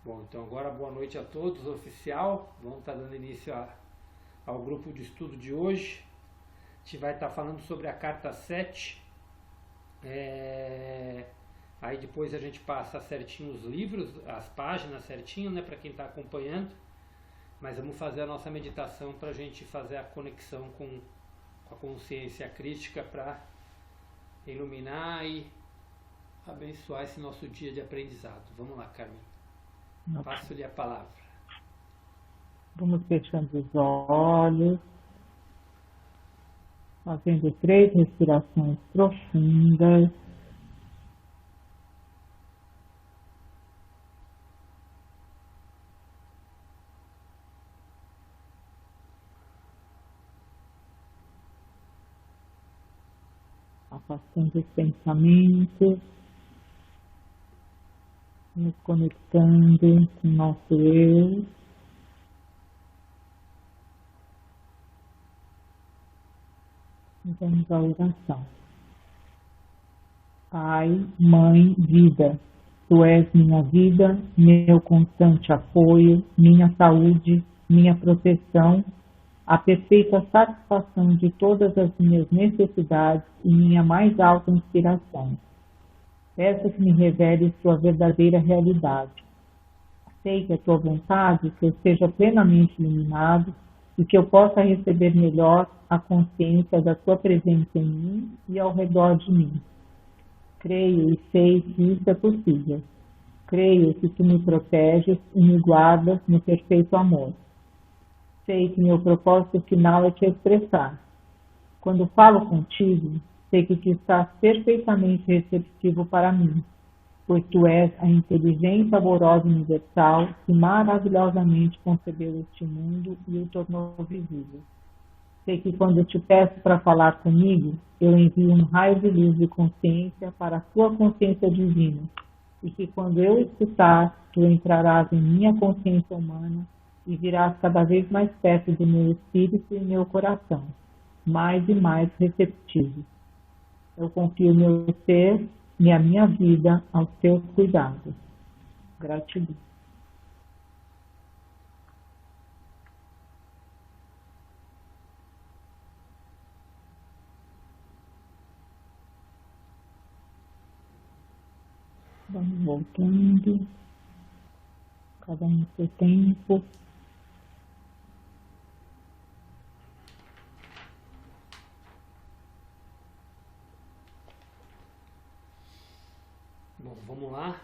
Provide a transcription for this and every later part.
Bom, então agora boa noite a todos, oficial. Vamos estar dando início ao grupo de estudo de hoje. A gente vai estar falando sobre a carta 7. Aí depois a gente passa certinho os livros, as páginas certinho, né, para quem está acompanhando. Mas vamos fazer a nossa meditação para a gente fazer a conexão com a consciência crítica para iluminar e abençoar esse nosso dia de aprendizado. Vamos lá, Carmen. Passo-lhe a palavra. Vamos fechando os olhos, fazendo 3 respirações profundas. Afastando os pensamentos, nos conectando com o nosso eu. E vamos à oração. Pai, Mãe, Vida, Tu és minha vida, meu constante apoio, minha saúde, minha proteção, a perfeita satisfação de todas as minhas necessidades e minha mais alta inspiração. Peço que me reveles Tua verdadeira realidade. Sei que é Tua vontade que eu seja plenamente iluminado e que eu possa receber melhor a consciência da Tua presença em mim e ao redor de mim. Creio e sei que isso é possível. Creio que Tu me proteges e me guardas no perfeito amor. Sei que meu propósito final é Te expressar. Quando falo contigo, sei que Tu estás perfeitamente receptivo para mim, pois Tu és a inteligência amorosa universal que maravilhosamente concebeu este mundo e o tornou visível. Sei que quando eu Te peço para falar comigo, eu envio um raio de luz de consciência para a Tua consciência divina, e que quando eu escutar, Tu entrarás em minha consciência humana e virás cada vez mais perto do meu espírito e meu coração, mais e mais receptivo. Eu confio meu ser e a minha vida aos Teus cuidados. Gratidão. Vamos voltando, cada um no seu tempo. Bom, vamos lá.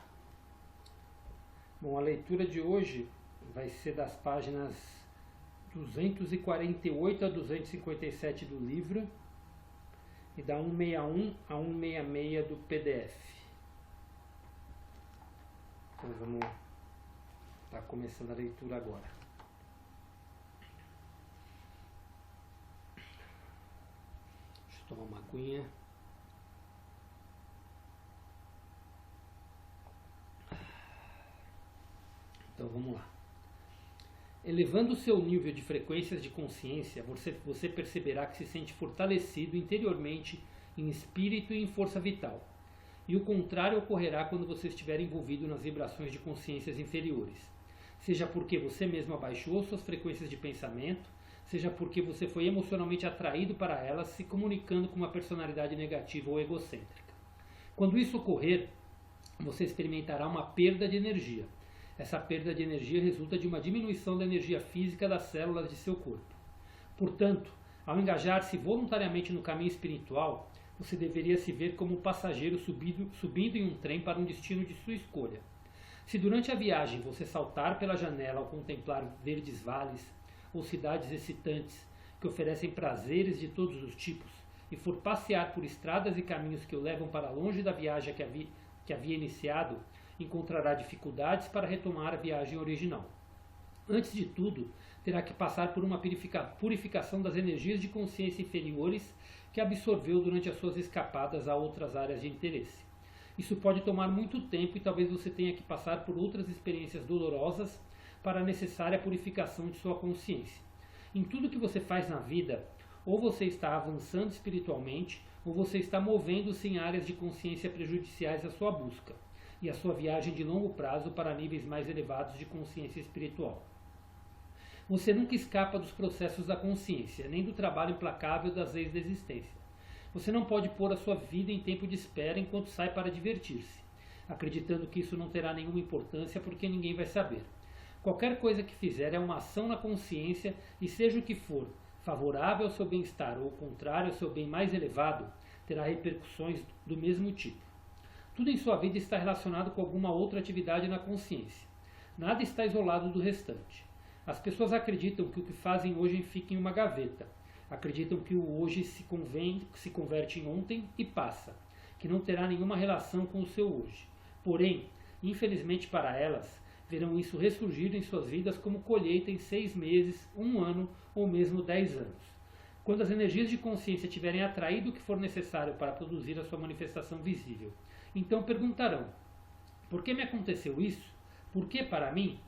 Bom, a leitura de hoje vai ser das páginas 248 a 257 do livro e da 161 a 166 do PDF. Então vamos estar começando a leitura agora. Deixa eu tomar uma aguinha. Então vamos lá. Elevando o seu nível de frequências de consciência, você perceberá que se sente fortalecido interiormente em espírito e em força vital. E o contrário ocorrerá quando você estiver envolvido nas vibrações de consciências inferiores. Seja porque você mesmo abaixou suas frequências de pensamento, seja porque você foi emocionalmente atraído para elas, se comunicando com uma personalidade negativa ou egocêntrica. Quando isso ocorrer, você experimentará uma perda de energia. Essa perda de energia resulta de uma diminuição da energia física das células de seu corpo. Portanto, ao engajar-se voluntariamente no caminho espiritual, você deveria se ver como um passageiro subindo em um trem para um destino de sua escolha. Se durante a viagem você saltar pela janela ao contemplar verdes vales ou cidades excitantes que oferecem prazeres de todos os tipos e for passear por estradas e caminhos que o levam para longe da viagem que havia iniciado, encontrará dificuldades para retomar a viagem original. Antes de tudo, terá que passar por uma purificação das energias de consciência inferiores que absorveu durante as suas escapadas a outras áreas de interesse. Isso pode tomar muito tempo e talvez você tenha que passar por outras experiências dolorosas para a necessária purificação de sua consciência. Em tudo que você faz na vida, ou você está avançando espiritualmente, ou você está movendo-se em áreas de consciência prejudiciais à sua busca. e a sua viagem de longo prazo para níveis mais elevados de consciência espiritual. Você nunca escapa dos processos da consciência, nem do trabalho implacável das leis da existência. Você não pode pôr a sua vida em tempo de espera enquanto sai para divertir-se, acreditando que isso não terá nenhuma importância porque ninguém vai saber. Qualquer coisa que fizer é uma ação na consciência e seja o que for, favorável ao seu bem-estar ou contrário ao seu bem mais elevado, terá repercussões do mesmo tipo. Tudo em sua vida está relacionado com alguma outra atividade na consciência. Nada está isolado do restante. As pessoas acreditam que o que fazem hoje fica em uma gaveta. Acreditam que o hoje se converte em ontem e passa, que não terá nenhuma relação com o seu hoje. Porém, infelizmente para elas, verão isso ressurgir em suas vidas como colheita em 6 meses, 1 ano ou mesmo 10 anos. Quando as energias de consciência tiverem atraído o que for necessário para produzir a sua manifestação visível, então perguntarão: por que me aconteceu isso? Por que para mim?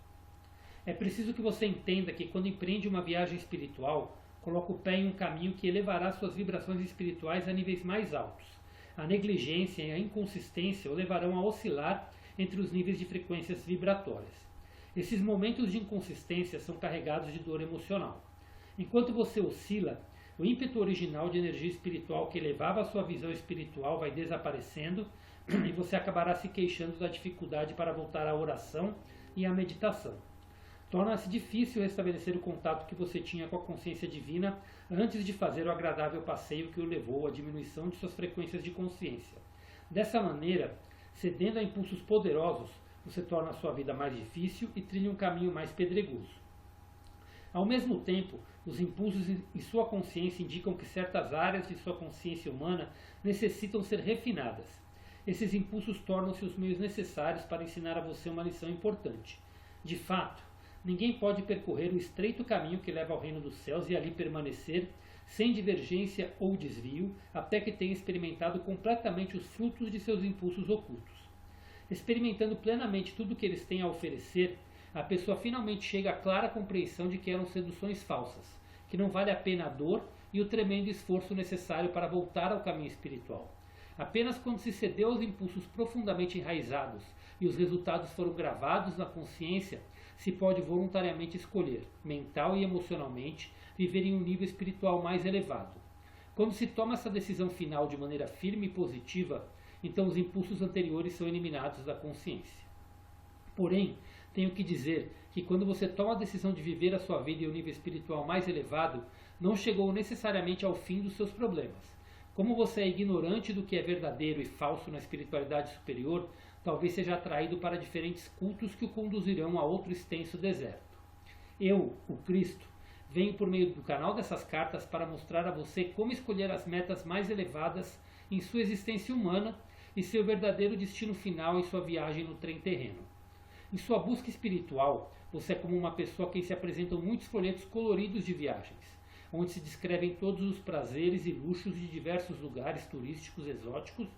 É preciso que você entenda que quando empreende uma viagem espiritual, coloca o pé em um caminho que elevará suas vibrações espirituais a níveis mais altos. A negligência e a inconsistência o levarão a oscilar entre os níveis de frequências vibratórias. Esses momentos de inconsistência são carregados de dor emocional. Enquanto você oscila, o ímpeto original de energia espiritual que elevava a sua visão espiritual vai desaparecendo e você acabará se queixando da dificuldade para voltar à oração e à meditação. Torna-se difícil restabelecer o contato que você tinha com a consciência divina antes de fazer o agradável passeio que o levou à diminuição de suas frequências de consciência. Dessa maneira, cedendo a impulsos poderosos, você torna a sua vida mais difícil e trilha um caminho mais pedregoso. Ao mesmo tempo, os impulsos em sua consciência indicam que certas áreas de sua consciência humana necessitam ser refinadas. Esses impulsos tornam-se os meios necessários para ensinar a você uma lição importante. De fato, ninguém pode percorrer o estreito caminho que leva ao reino dos céus e ali permanecer, sem divergência ou desvio, até que tenha experimentado completamente os frutos de seus impulsos ocultos. Experimentando plenamente tudo o que eles têm a oferecer, a pessoa finalmente chega à clara compreensão de que eram seduções falsas, que não vale a pena a dor e o tremendo esforço necessário para voltar ao caminho espiritual. Apenas quando se cedeu aos impulsos profundamente enraizados e os resultados foram gravados na consciência, se pode voluntariamente escolher, mental e emocionalmente, viver em um nível espiritual mais elevado. Quando se toma essa decisão final de maneira firme e positiva, então os impulsos anteriores são eliminados da consciência. Porém, tenho que dizer que quando você toma a decisão de viver a sua vida em um nível espiritual mais elevado, não chegou necessariamente ao fim dos seus problemas. Como você é ignorante do que é verdadeiro e falso na espiritualidade superior, talvez seja atraído para diferentes cultos que o conduzirão a outro extenso deserto. Eu, o Cristo, venho por meio do canal dessas cartas para mostrar a você como escolher as metas mais elevadas em sua existência humana e seu verdadeiro destino final em sua viagem no trem terreno. Em sua busca espiritual, você é como uma pessoa a quem se apresentam muitos folhetos coloridos de viagens, onde se descrevem todos os prazeres e luxos de diversos lugares turísticos exóticos,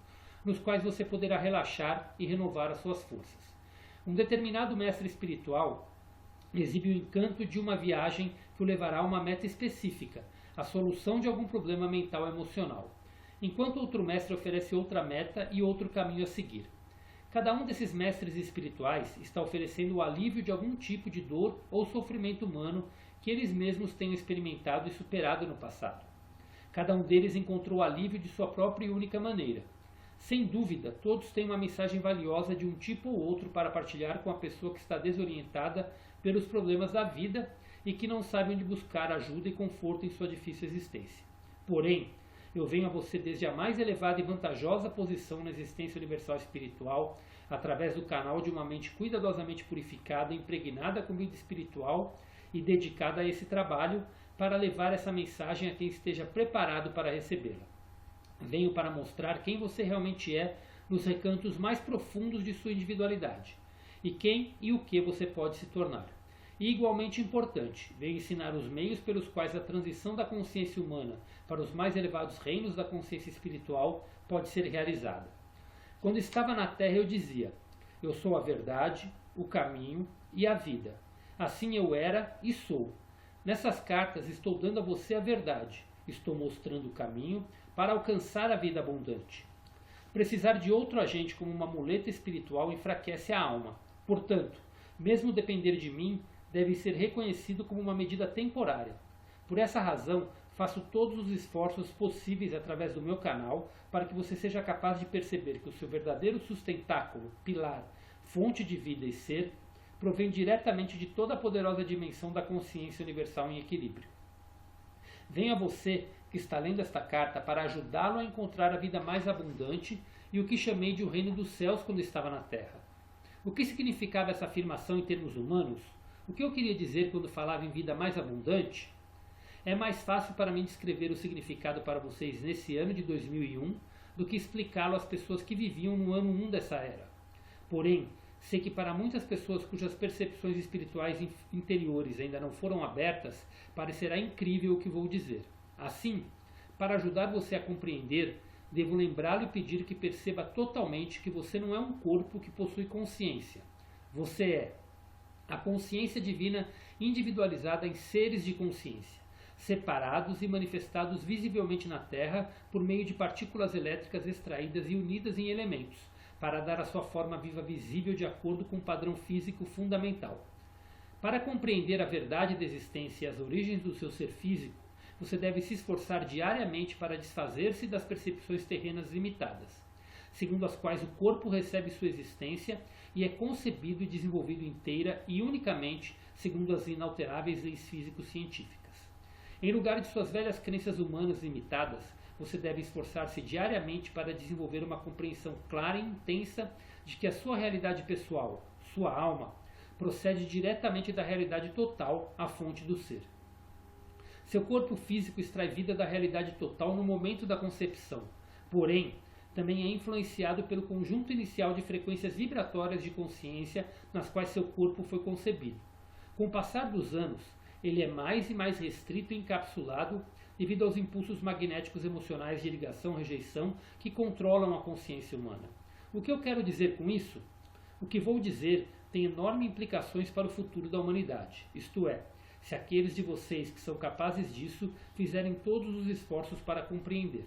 nos quais você poderá relaxar e renovar as suas forças. Um determinado mestre espiritual exibe o encanto de uma viagem que o levará a uma meta específica, a solução de algum problema mental ou emocional, enquanto outro mestre oferece outra meta e outro caminho a seguir. Cada um desses mestres espirituais está oferecendo o alívio de algum tipo de dor ou sofrimento humano que eles mesmos tenham experimentado e superado no passado. Cada um deles encontrou o alívio de sua própria e única maneira. Sem dúvida, todos têm uma mensagem valiosa de um tipo ou outro para partilhar com a pessoa que está desorientada pelos problemas da vida e que não sabe onde buscar ajuda e conforto em sua difícil existência. Porém, eu venho a você desde a mais elevada e vantajosa posição na existência universal espiritual, através do canal de uma mente cuidadosamente purificada, impregnada com vida espiritual e dedicada a esse trabalho, para levar essa mensagem a quem esteja preparado para recebê-la. Venho para mostrar quem você realmente é nos recantos mais profundos de sua individualidade, e quem e o que você pode se tornar. E igualmente importante, venho ensinar os meios pelos quais a transição da consciência humana para os mais elevados reinos da consciência espiritual pode ser realizada. Quando estava na Terra eu dizia: eu sou a verdade, o caminho e a vida. Assim eu era e sou. Nessas cartas estou dando a você a verdade, estou mostrando o caminho para alcançar a vida abundante. Precisar de outro agente como uma muleta espiritual enfraquece a alma. Portanto, mesmo depender de mim, deve ser reconhecido como uma medida temporária. Por essa razão, faço todos os esforços possíveis através do meu canal para que você seja capaz de perceber que o seu verdadeiro sustentáculo, pilar, fonte de vida e ser, provém diretamente de toda a poderosa dimensão da consciência universal em equilíbrio. Venha você que está lendo esta carta para ajudá-lo a encontrar a vida mais abundante e o que chamei de o reino dos céus quando estava na Terra. O que significava essa afirmação em termos humanos? O que eu queria dizer quando falava em vida mais abundante? É mais fácil para mim descrever o significado para vocês nesse ano de 2001 do que explicá-lo às pessoas que viviam no ano 1 dessa era. Porém, sei que para muitas pessoas cujas percepções espirituais interiores ainda não foram abertas, parecerá incrível o que vou dizer. Assim, para ajudar você a compreender, devo lembrá-lo e pedir que perceba totalmente que você não é um corpo que possui consciência. Você é a consciência divina individualizada em seres de consciência, separados e manifestados visivelmente na Terra por meio de partículas elétricas extraídas e unidas em elementos, para dar a sua forma viva visível de acordo com um padrão físico fundamental. Para compreender a verdade da existência e as origens do seu ser físico, você deve se esforçar diariamente para desfazer-se das percepções terrenas limitadas, segundo as quais o corpo recebe sua existência e é concebido e desenvolvido inteira e unicamente segundo as inalteráveis leis físico-científicas. Em lugar de suas velhas crenças humanas limitadas, você deve esforçar-se diariamente para desenvolver uma compreensão clara e intensa de que a sua realidade pessoal, sua alma, procede diretamente da realidade total, a fonte do ser. Seu corpo físico extrai vida da realidade total no momento da concepção, porém, também é influenciado pelo conjunto inicial de frequências vibratórias de consciência nas quais seu corpo foi concebido. Com o passar dos anos, ele é mais e mais restrito e encapsulado devido aos impulsos magnéticos emocionais de ligação-rejeição que controlam a consciência humana. O que eu quero dizer com isso? O que vou dizer tem enormes implicações para o futuro da humanidade, isto é, se aqueles de vocês que são capazes disso fizerem todos os esforços para compreender.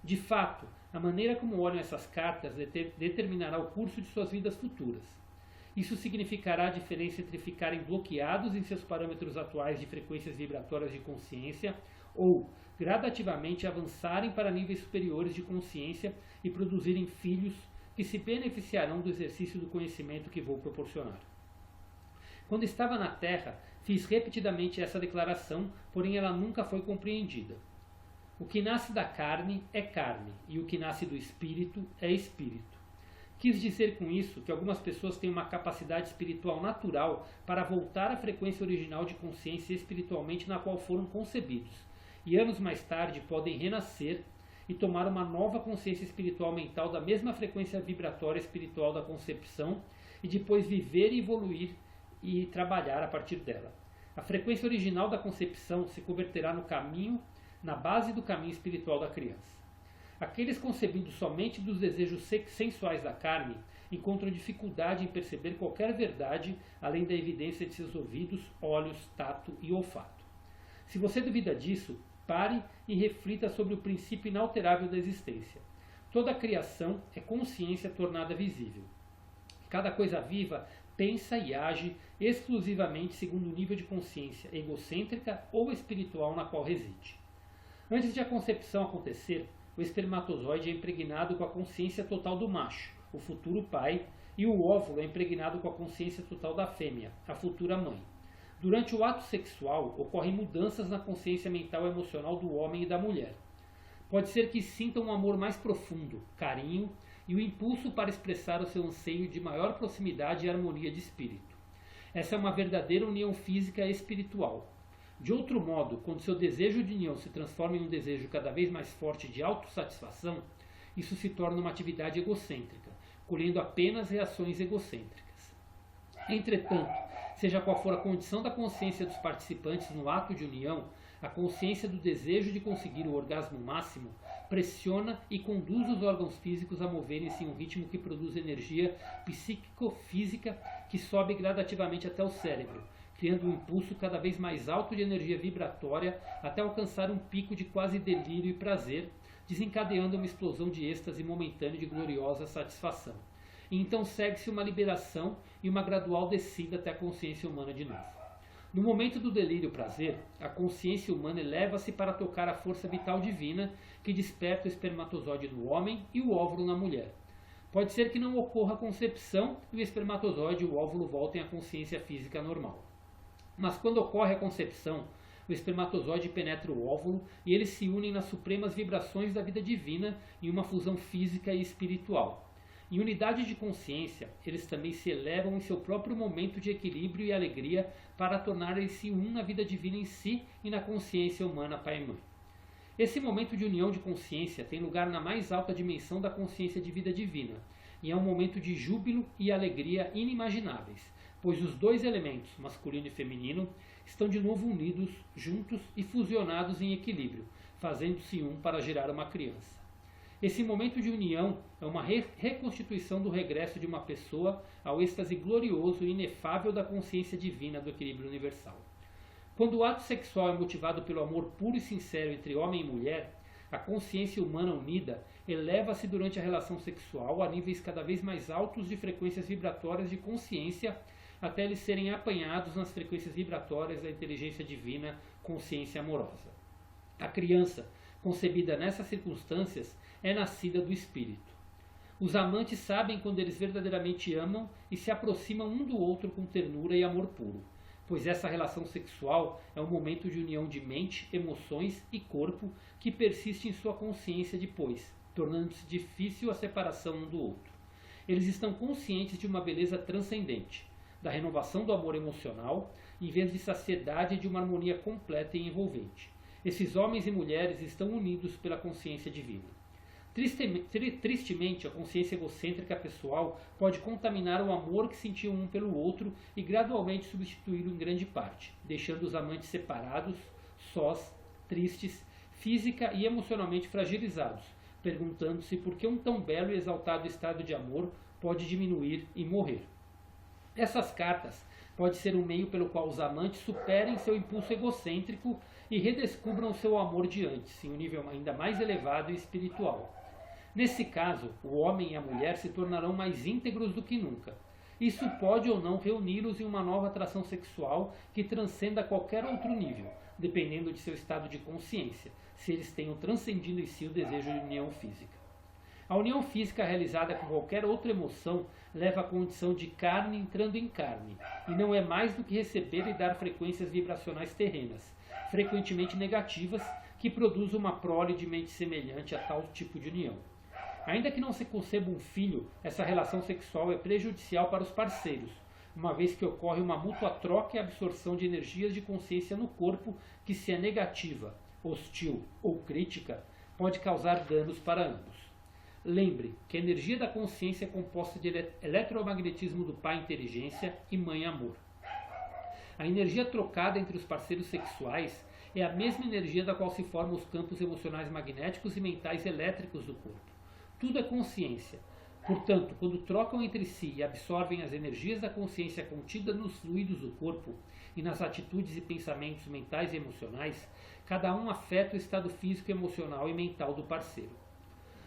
De fato, a maneira como olham essas cartas determinará o curso de suas vidas futuras. Isso significará a diferença entre ficarem bloqueados em seus parâmetros atuais de frequências vibratórias de consciência ou, gradativamente, avançarem para níveis superiores de consciência e produzirem filhos que se beneficiarão do exercício do conhecimento que vou proporcionar. Quando estava na Terra, fiz repetidamente essa declaração, porém ela nunca foi compreendida. O que nasce da carne é carne, e o que nasce do espírito é espírito. Quis dizer com isso que algumas pessoas têm uma capacidade espiritual natural para voltar à frequência original de consciência espiritualmente na qual foram concebidos, e anos mais tarde podem renascer e tomar uma nova consciência espiritual mental da mesma frequência vibratória espiritual da concepção e depois viver e evoluir e trabalhar a partir dela. A frequência original da concepção se converterá no caminho, na base do caminho espiritual da criança. Aqueles concebidos somente dos desejos sensuais da carne encontram dificuldade em perceber qualquer verdade além da evidência de seus ouvidos, olhos, tato e olfato. Se você duvida disso, pare e reflita sobre o princípio inalterável da existência. Toda a criação é consciência tornada visível. Cada coisa viva pensa e age exclusivamente segundo o nível de consciência egocêntrica ou espiritual na qual reside. Antes de a concepção acontecer, o espermatozoide é impregnado com a consciência total do macho, o futuro pai, e o óvulo é impregnado com a consciência total da fêmea, a futura mãe. Durante o ato sexual, ocorrem mudanças na consciência mental e emocional do homem e da mulher. Pode ser que sintam um amor mais profundo, carinho e o impulso para expressar o seu anseio de maior proximidade e harmonia de espírito. Essa é uma verdadeira união física e espiritual. De outro modo, quando seu desejo de união se transforma em um desejo cada vez mais forte de autossatisfação, isso se torna uma atividade egocêntrica, colhendo apenas reações egocêntricas. Entretanto, seja qual for a condição da consciência dos participantes no ato de união, a consciência do desejo de conseguir o orgasmo máximo pressiona e conduz os órgãos físicos a moverem-se em um ritmo que produz energia psíquico-física que sobe gradativamente até o cérebro, criando um impulso cada vez mais alto de energia vibratória até alcançar um pico de quase delírio e prazer, desencadeando uma explosão de êxtase momentâneo de gloriosa satisfação. E então segue-se uma liberação e uma gradual descida até a consciência humana de novo. No momento do delírio prazer, a consciência humana eleva-se para tocar a força vital divina que desperta o espermatozoide no homem e o óvulo na mulher. Pode ser que não ocorra a concepção e o espermatozoide e o óvulo voltem à consciência física normal. Mas quando ocorre a concepção, o espermatozoide penetra o óvulo e eles se unem nas supremas vibrações da vida divina em uma fusão física e espiritual. Em unidade de consciência, eles também se elevam em seu próprio momento de equilíbrio e alegria para tornarem-se um na vida divina em si e na consciência humana pai e mãe. Esse momento de união de consciência tem lugar na mais alta dimensão da consciência de vida divina, e é um momento de júbilo e alegria inimagináveis, pois os dois elementos, masculino e feminino, estão de novo unidos, juntos e fusionados em equilíbrio, fazendo-se um para gerar uma criança. Esse momento de união é uma reconstituição do regresso de uma pessoa ao êxtase glorioso e inefável da consciência divina do equilíbrio universal. Quando o ato sexual é motivado pelo amor puro e sincero entre homem e mulher, a consciência humana unida eleva-se durante a relação sexual a níveis cada vez mais altos de frequências vibratórias de consciência, até eles serem apanhados nas frequências vibratórias da inteligência divina, consciência amorosa. A criança, concebida nessas circunstâncias, é nascida do espírito. Os amantes sabem quando eles verdadeiramente amam e se aproximam um do outro com ternura e amor puro, pois essa relação sexual é um momento de união de mente, emoções e corpo que persiste em sua consciência depois, tornando-se difícil a separação um do outro. Eles estão conscientes de uma beleza transcendente, da renovação do amor emocional, em vez de saciedade de uma harmonia completa e envolvente. Esses homens e mulheres estão unidos pela consciência divina. Tristemente, a consciência egocêntrica pessoal pode contaminar o amor que sentiam um pelo outro e gradualmente substituí-lo em grande parte, deixando os amantes separados, sós, tristes, física e emocionalmente fragilizados, perguntando-se por que um tão belo e exaltado estado de amor pode diminuir e morrer. Essas cartas podem ser um meio pelo qual os amantes superem seu impulso egocêntrico e redescubram seu amor de antes, em um nível ainda mais elevado e espiritual. Nesse caso, o homem e a mulher se tornarão mais íntegros do que nunca. Isso pode ou não reuni-los em uma nova atração sexual que transcenda qualquer outro nível, dependendo de seu estado de consciência, se eles tenham transcendido em si o desejo de união física. A união física realizada com qualquer outra emoção leva à condição de carne entrando em carne, e não é mais do que receber e dar frequências vibracionais terrenas, frequentemente negativas, que produzem uma prole de mente semelhante a tal tipo de união. Ainda que não se conceba um filho, essa relação sexual é prejudicial para os parceiros, uma vez que ocorre uma mútua troca e absorção de energias de consciência no corpo que, se é negativa, hostil ou crítica, pode causar danos para ambos. Lembre que a energia da consciência é composta de eletromagnetismo do pai inteligência e mãe amor. A energia trocada entre os parceiros sexuais é a mesma energia da qual se formam os campos emocionais magnéticos e mentais elétricos do corpo. Tudo é consciência. Portanto, quando trocam entre si e absorvem as energias da consciência contida nos fluidos do corpo e nas atitudes e pensamentos mentais e emocionais, cada um afeta o estado físico, emocional e mental do parceiro.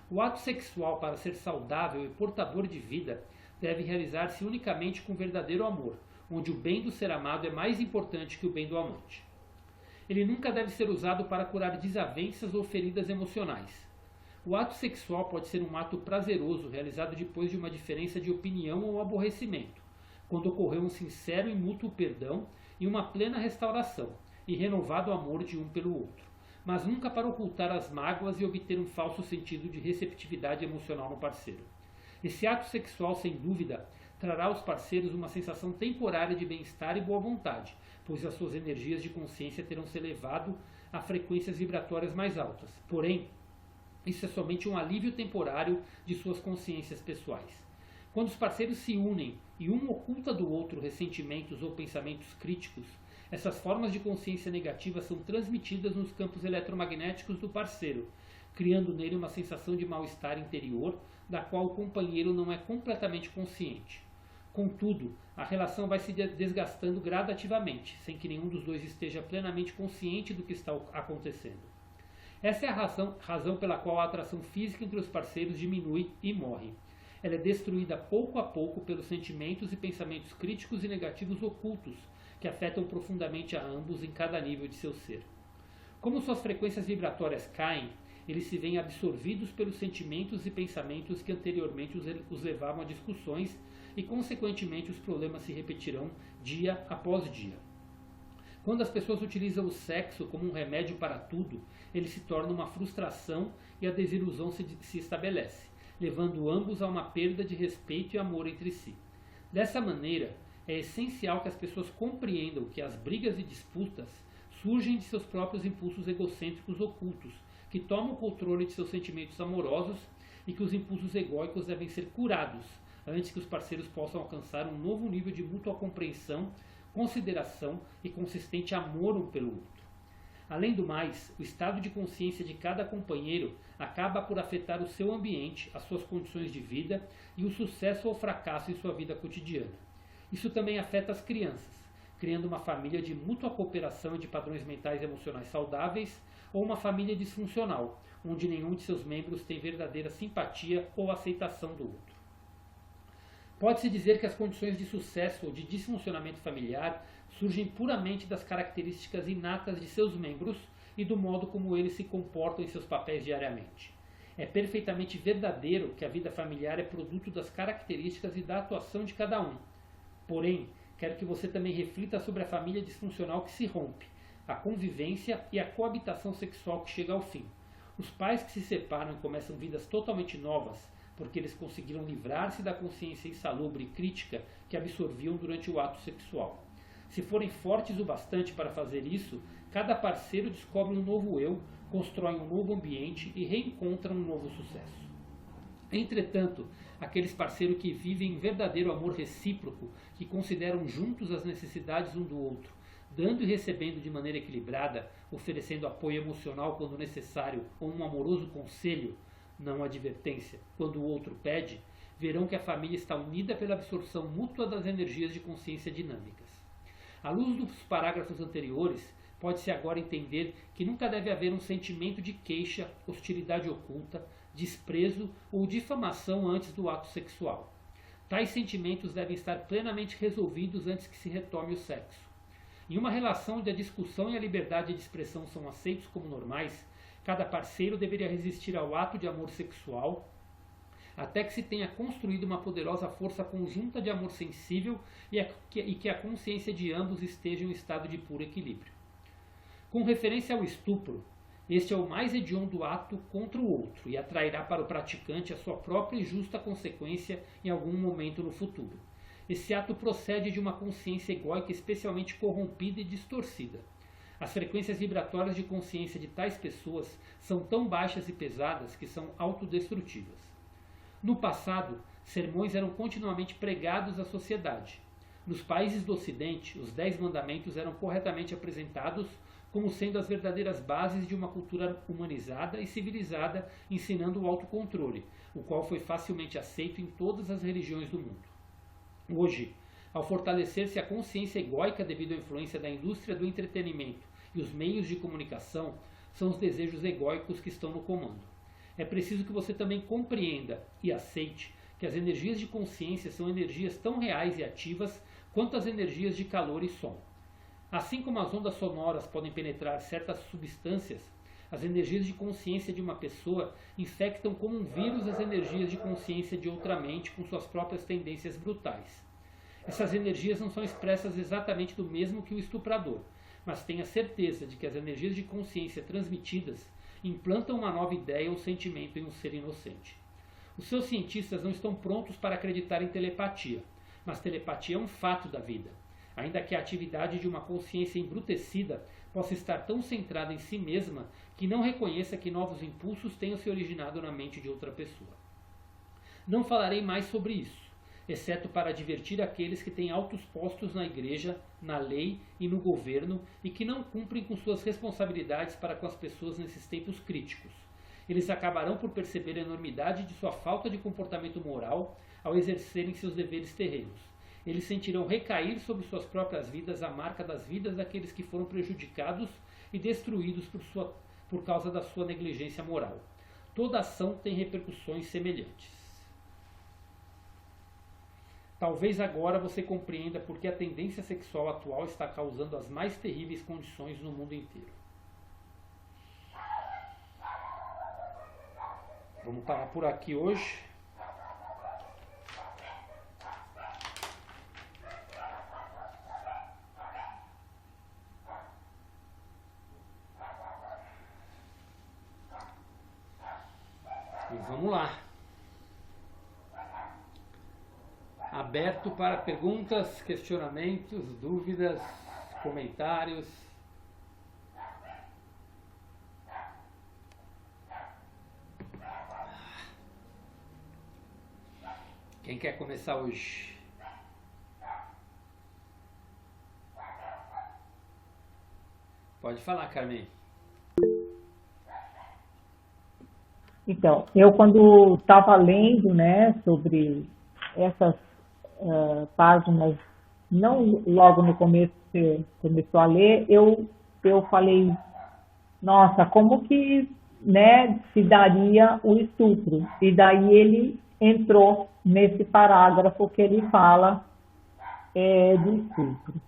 O ato sexual, para ser saudável e portador de vida, deve realizar-se unicamente com verdadeiro amor, onde o bem do ser amado é mais importante que o bem do amante. Ele nunca deve ser usado para curar desavenças ou feridas emocionais. O ato sexual pode ser um ato prazeroso realizado depois de uma diferença de opinião ou aborrecimento, quando ocorreu um sincero e mútuo perdão e uma plena restauração e renovado amor de um pelo outro, mas nunca para ocultar as mágoas e obter um falso sentido de receptividade emocional no parceiro. Esse ato sexual, sem dúvida, trará aos parceiros uma sensação temporária de bem-estar e boa vontade, pois as suas energias de consciência terão se elevado a frequências vibratórias mais altas. Porém, isso é somente um alívio temporário de suas consciências pessoais. Quando os parceiros se unem e um oculta do outro ressentimentos ou pensamentos críticos, essas formas de consciência negativa são transmitidas nos campos eletromagnéticos do parceiro, criando nele uma sensação de mal-estar interior, da qual o companheiro não é completamente consciente. Contudo, a relação vai se desgastando gradativamente, sem que nenhum dos dois esteja plenamente consciente do que está acontecendo. Essa é a razão pela qual a atração física entre os parceiros diminui e morre. Ela é destruída pouco a pouco pelos sentimentos e pensamentos críticos e negativos ocultos que afetam profundamente a ambos em cada nível de seu ser. Como suas frequências vibratórias caem, eles se veem absorvidos pelos sentimentos e pensamentos que anteriormente os levavam a discussões e, consequentemente, os problemas se repetirão dia após dia. Quando as pessoas utilizam o sexo como um remédio para tudo, ele se torna uma frustração e a desilusão se estabelece, levando ambos a uma perda de respeito e amor entre si. Dessa maneira, é essencial que as pessoas compreendam que as brigas e disputas surgem de seus próprios impulsos egocêntricos ocultos, que tomam o controle de seus sentimentos amorosos e que os impulsos egóicos devem ser curados antes que os parceiros possam alcançar um novo nível de mútua compreensão, consideração e consistente amor um pelo outro. Além do mais, o estado de consciência de cada companheiro acaba por afetar o seu ambiente, as suas condições de vida e o sucesso ou fracasso em sua vida cotidiana. Isso também afeta as crianças, criando uma família de mútua cooperação e de padrões mentais e emocionais saudáveis, ou uma família disfuncional, onde nenhum de seus membros tem verdadeira simpatia ou aceitação do outro. Pode-se dizer que as condições de sucesso ou de disfuncionamento familiar surgem puramente das características inatas de seus membros e do modo como eles se comportam em seus papéis diariamente. É perfeitamente verdadeiro que a vida familiar é produto das características e da atuação de cada um. Porém, quero que você também reflita sobre a família disfuncional que se rompe, a convivência e a coabitação sexual que chega ao fim. Os pais que se separam e começam vidas totalmente novas, porque eles conseguiram livrar-se da consciência insalubre e crítica que absorviam durante o ato sexual. Se forem fortes o bastante para fazer isso, cada parceiro descobre um novo eu, constrói um novo ambiente e reencontra um novo sucesso. Entretanto, aqueles parceiros que vivem um verdadeiro amor recíproco, que consideram juntos as necessidades um do outro, dando e recebendo de maneira equilibrada, oferecendo apoio emocional quando necessário ou um amoroso conselho, não advertência, quando o outro pede, verão que a família está unida pela absorção mútua das energias de consciência dinâmicas. À luz dos parágrafos anteriores, pode-se agora entender que nunca deve haver um sentimento de queixa, hostilidade oculta, desprezo ou difamação antes do ato sexual. Tais sentimentos devem estar plenamente resolvidos antes que se retome o sexo. Em uma relação onde a discussão e a liberdade de expressão são aceitos como normais, cada parceiro deveria resistir ao ato de amor sexual até que se tenha construído uma poderosa força conjunta de amor sensível e que a consciência de ambos esteja em um estado de puro equilíbrio. Com referência ao estupro, este é o mais hediondo ato contra o outro e atrairá para o praticante a sua própria e justa consequência em algum momento no futuro. Esse ato procede de uma consciência egóica especialmente corrompida e distorcida. As frequências vibratórias de consciência de tais pessoas são tão baixas e pesadas que são autodestrutivas. No passado, sermões eram continuamente pregados à sociedade. Nos países do Ocidente, os 10 mandamentos eram corretamente apresentados como sendo as verdadeiras bases de uma cultura humanizada e civilizada, ensinando o autocontrole, o qual foi facilmente aceito em todas as religiões do mundo. Hoje, ao fortalecer-se a consciência egóica devido à influência da indústria do entretenimento e os meios de comunicação, são os desejos egóicos que estão no comando. É preciso que você também compreenda e aceite que as energias de consciência são energias tão reais e ativas quanto as energias de calor e som. Assim como as ondas sonoras podem penetrar certas substâncias, as energias de consciência de uma pessoa infectam como um vírus as energias de consciência de outra mente com suas próprias tendências brutais. Essas energias não são expressas exatamente do mesmo que o estuprador, mas tenha certeza de que as energias de consciência transmitidas implantam uma nova ideia ou sentimento em um ser inocente. Os seus cientistas não estão prontos para acreditar em telepatia, mas telepatia é um fato da vida, ainda que a atividade de uma consciência embrutecida possa estar tão centrada em si mesma que não reconheça que novos impulsos tenham se originado na mente de outra pessoa. Não falarei mais sobre isso, exceto para advertir aqueles que têm altos postos na igreja, na lei e no governo e que não cumprem com suas responsabilidades para com as pessoas nesses tempos críticos. Eles acabarão por perceber a enormidade de sua falta de comportamento moral ao exercerem seus deveres terrenos. Eles sentirão recair sobre suas próprias vidas a marca das vidas daqueles que foram prejudicados e destruídos por sua por causa da sua negligência moral. Toda ação tem repercussões semelhantes. Talvez agora você compreenda por que a tendência sexual atual está causando as mais terríveis condições no mundo inteiro. Vamos parar por aqui hoje. E vamos lá. Aberto para perguntas, questionamentos, dúvidas, comentários. Quem quer começar hoje? Pode falar, Carmen. Então, eu quando estava lendo, né, sobre essas páginas, não logo no começo que você começou a ler, eu falei, nossa, como que, né, se daria o estupro? E daí ele entrou nesse parágrafo que ele fala do estupro.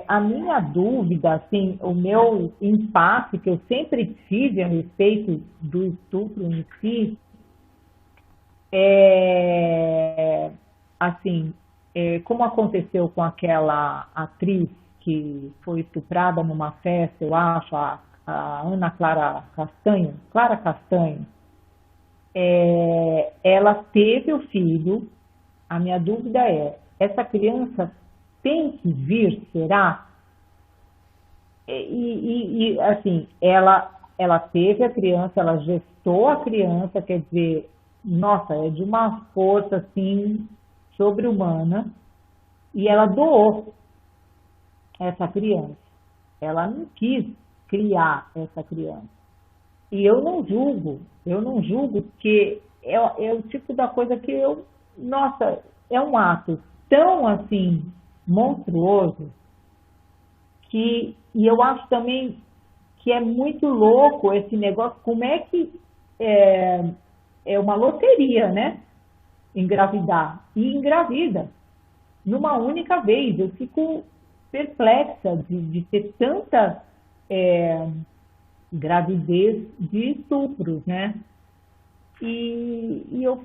A minha dúvida, assim, o meu impasse que eu sempre tive a respeito do estupro em si, assim, como aconteceu com aquela atriz que foi estuprada numa festa, eu acho, a Ana Clara Castanho, ela teve o filho. A minha dúvida é, essa criança tem que vir, será? E assim, ela teve a criança, ela gestou a criança, quer dizer, nossa, é de uma força, assim, sobre-humana, e ela doou essa criança. Ela não quis criar essa criança. E eu não julgo, porque é o tipo da coisa que nossa, é um ato tão, assim, monstruoso, e eu acho também que é muito louco esse negócio, como é que é uma loteria, né? Engravidar. E engravida numa única vez. Eu fico perplexa de ter tanta gravidez de estupros, né? E eu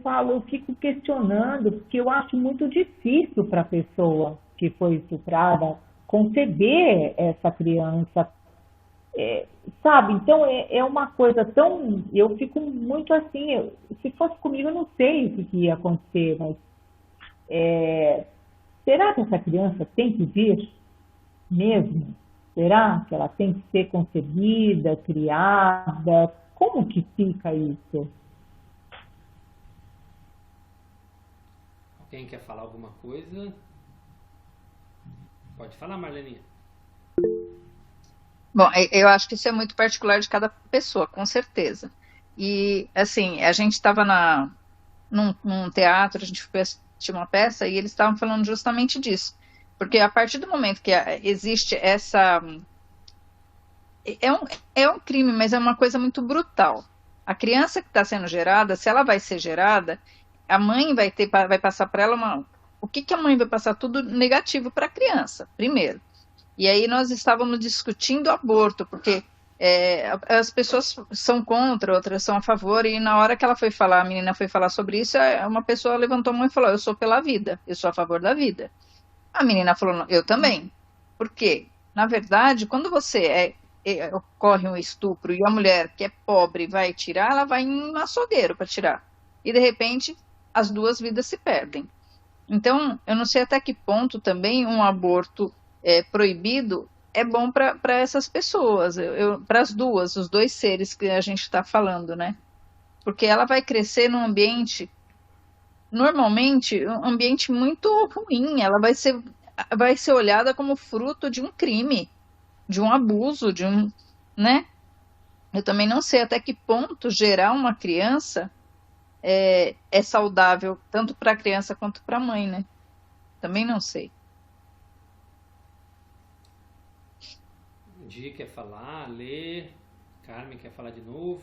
fico questionando, porque eu acho muito difícil para a pessoa que foi estuprada conceber essa criança, sabe? Então é uma coisa tão... Eu fico muito assim, se fosse comigo eu não sei o que ia acontecer, mas será que essa criança tem que vir mesmo? Será que ela tem que ser concebida, criada? Como que fica isso? Alguém quer falar alguma coisa? Pode falar, Marleninha. Bom, eu acho que isso é muito particular de cada pessoa, com certeza. E, assim, a gente estava num teatro, a gente foi assistir uma peça e eles estavam falando justamente disso. Porque a partir do momento que existe essa... É um crime, mas é uma coisa muito brutal. A criança que está sendo gerada, se ela vai ser gerada, a mãe vai passar para ela o que a mãe vai passar? Tudo negativo para a criança, primeiro. E aí nós estávamos discutindo aborto, porque as pessoas são contra, outras são a favor, e na hora que ela foi falar, a menina foi falar sobre isso, uma pessoa levantou a mão e falou, eu sou pela vida, eu sou a favor da vida. A menina falou, eu também. Por quê? Na verdade, quando ocorre um estupro e a mulher que é pobre vai tirar, ela vai em um açougueiro para tirar. E de repente, as duas vidas se perdem. Então, eu não sei até que ponto também um aborto proibido é bom para essas pessoas, para os dois seres que a gente está falando, né? Porque ela vai crescer num ambiente, normalmente, um ambiente muito ruim, ela vai ser olhada como fruto de um crime, de um abuso, né? Eu também não sei até que ponto gerar uma criança é saudável, tanto para a criança quanto para a mãe, né? Também não sei. Di quer falar, ler? Carmen, quer falar de novo?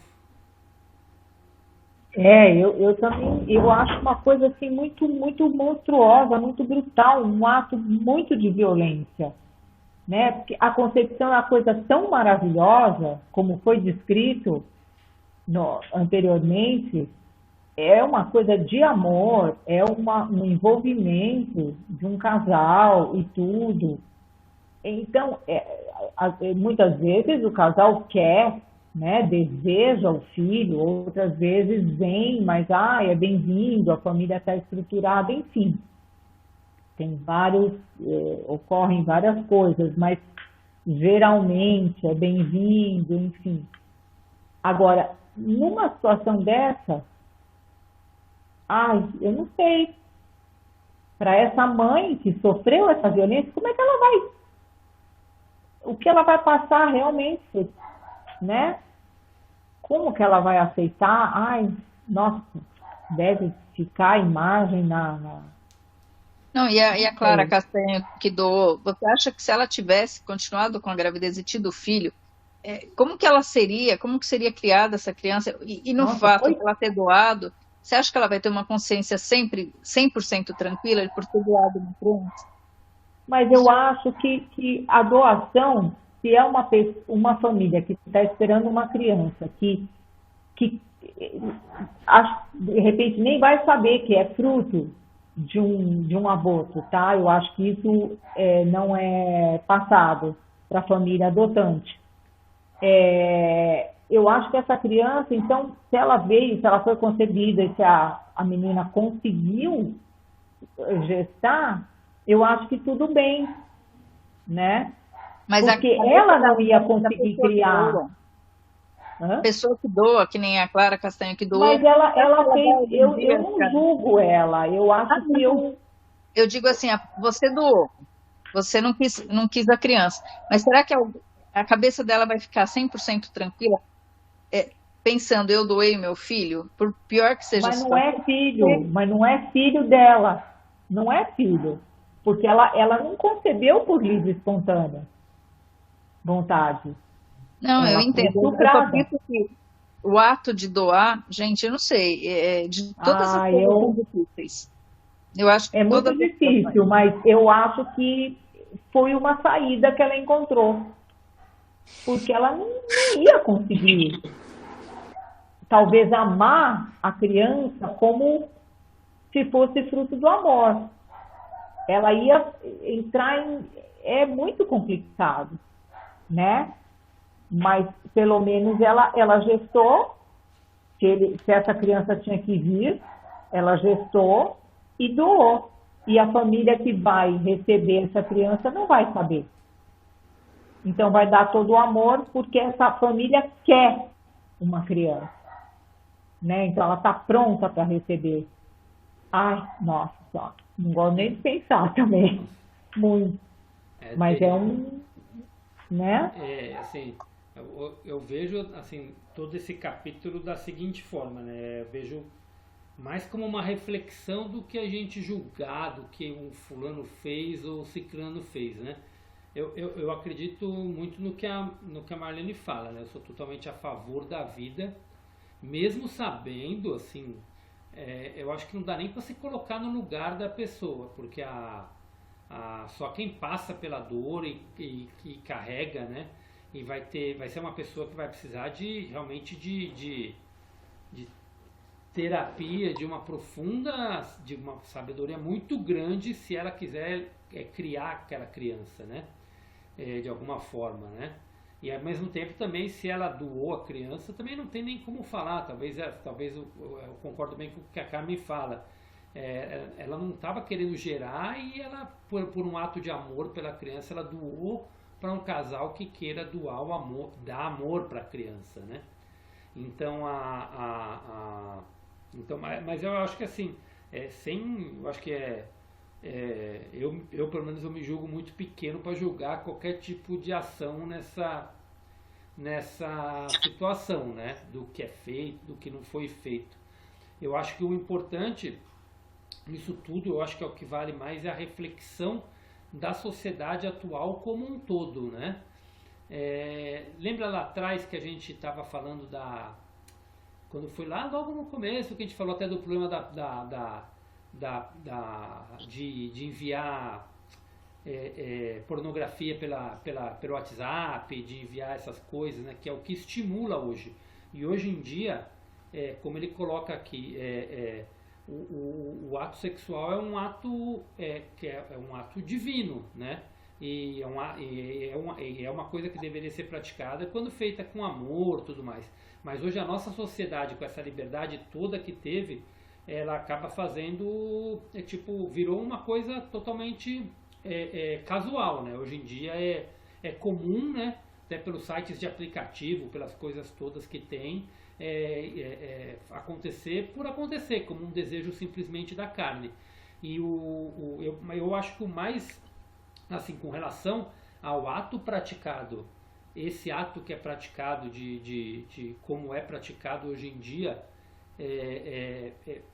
Eu também, eu acho uma coisa assim muito monstruosa, muito brutal, um ato muito de violência, né? Porque a concepção é uma coisa tão maravilhosa, como foi descrito anteriormente, é uma coisa de amor, é um envolvimento de um casal e tudo. Então, muitas vezes o casal quer, né, deseja o filho, outras vezes vem, mas é bem-vindo, a família está estruturada, enfim. Tem ocorrem várias coisas, mas geralmente é bem-vindo, enfim. Agora, numa situação dessa, eu não sei, para essa mãe que sofreu essa violência, como é que ela vai, o que ela vai passar realmente, né? Como que ela vai aceitar? Nossa, deve ficar a imagem Não, e a Clara Castanho que doou, você acha que se ela tivesse continuado com a gravidez e tido filho, como que seria criada essa criança? E no fato de ela ter doado, você acha que ela vai ter uma consciência sempre 100% tranquila por ter doado uma criança? Mas eu acho que a doação, se é uma família que está esperando uma criança que de repente nem vai saber que é fruto de um aborto, tá? Eu acho que isso não é passado para a família adotante. Eu acho que essa criança, então, se ela foi concebida e se a menina conseguiu gestar, eu acho que tudo bem, né? Mas porque ela não ia conseguir criar. A pessoa que doa, que nem a Clara Castanho que doa. Mas ela fez, eu não julgo ela, eu acho que eu digo assim, você doou, você não quis a criança, mas será que a cabeça dela vai ficar 100% tranquila, pensando, eu doei meu filho, por pior que seja a situação? Mas não é filho dela, não é filho, porque ela não concebeu por livre e espontânea vontade. Não, eu entendo. Eu só penso que o ato de doar, gente, eu não sei, de todas as coisas são difíceis. Eu acho que muito difícil, mas eu acho que foi uma saída que ela encontrou. Porque ela não ia conseguir, talvez, amar a criança como se fosse fruto do amor. Ela ia entrar é muito complicado, né? Mas, pelo menos, ela gestou, se essa criança tinha que vir, ela gestou e doou. E a família que vai receber essa criança não vai saber. Então, vai dar todo o amor, porque essa família quer uma criança, né? Então, ela está pronta para receber. Nossa, não gosto nem de pensar também. Muito. Mas né? Assim, eu vejo, assim, todo esse capítulo da seguinte forma, né? Eu vejo mais como uma reflexão do que a gente julgar, do que um fulano fez ou ciclano fez, né? Eu acredito muito no que a Marlene fala, né? Eu sou totalmente a favor da vida, mesmo sabendo, assim, eu acho que não dá nem para se colocar no lugar da pessoa, porque só quem passa pela dor e carrega, né? E vai ser uma pessoa que vai precisar realmente de terapia, de uma sabedoria muito grande, se ela quiser criar aquela criança, né? De alguma forma, né? E ao mesmo tempo também, se ela doou a criança, também não tem nem como falar. Talvez eu concordo bem com o que a Carmen fala. Ela não estava querendo gerar e ela, por um ato de amor pela criança, ela doou para um casal que queira doar o amor, dar amor para a criança, né? Então, mas eu acho que assim, eu acho que eu pelo menos eu me julgo muito pequeno para julgar qualquer tipo de ação nessa situação, né? Do que é feito, do que não foi feito. Eu acho que o importante nisso tudo, eu acho que é o que vale mais é a reflexão da sociedade atual como um todo, né? Lembra lá atrás que a gente estava falando quando foi lá logo no começo, que a gente falou até do problema de enviar pornografia pelo WhatsApp, de enviar essas coisas, né, que é o que estimula hoje. E hoje em dia, como ele coloca aqui, o ato sexual é um ato que é um ato divino, né? E é uma coisa que deveria ser praticada quando feita com amor, tudo mais. Mas hoje a nossa sociedade, com essa liberdade toda que teve, ela acaba fazendo, virou uma coisa totalmente casual, né? Hoje em dia é comum, né? Até pelos sites de aplicativo, pelas coisas todas que tem, acontecer por acontecer, como um desejo simplesmente da carne. E eu acho que o mais, assim, com relação ao ato praticado, esse ato que é praticado, de como é praticado hoje em dia,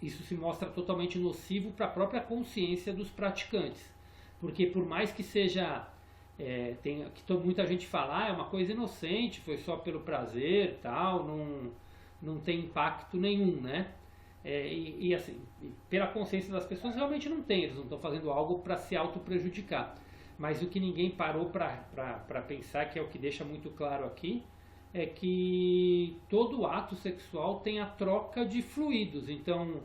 isso se mostra totalmente nocivo para a própria consciência dos praticantes. Porque por mais que seja, muita gente fala, é uma coisa inocente, foi só pelo prazer, tal, não tem impacto nenhum, né? Assim, pela consciência das pessoas realmente não tem, eles não estão fazendo algo para se auto-prejudicar. Mas o que ninguém parou para pensar, que é o que deixa muito claro aqui, é que todo ato sexual tem a troca de fluidos, então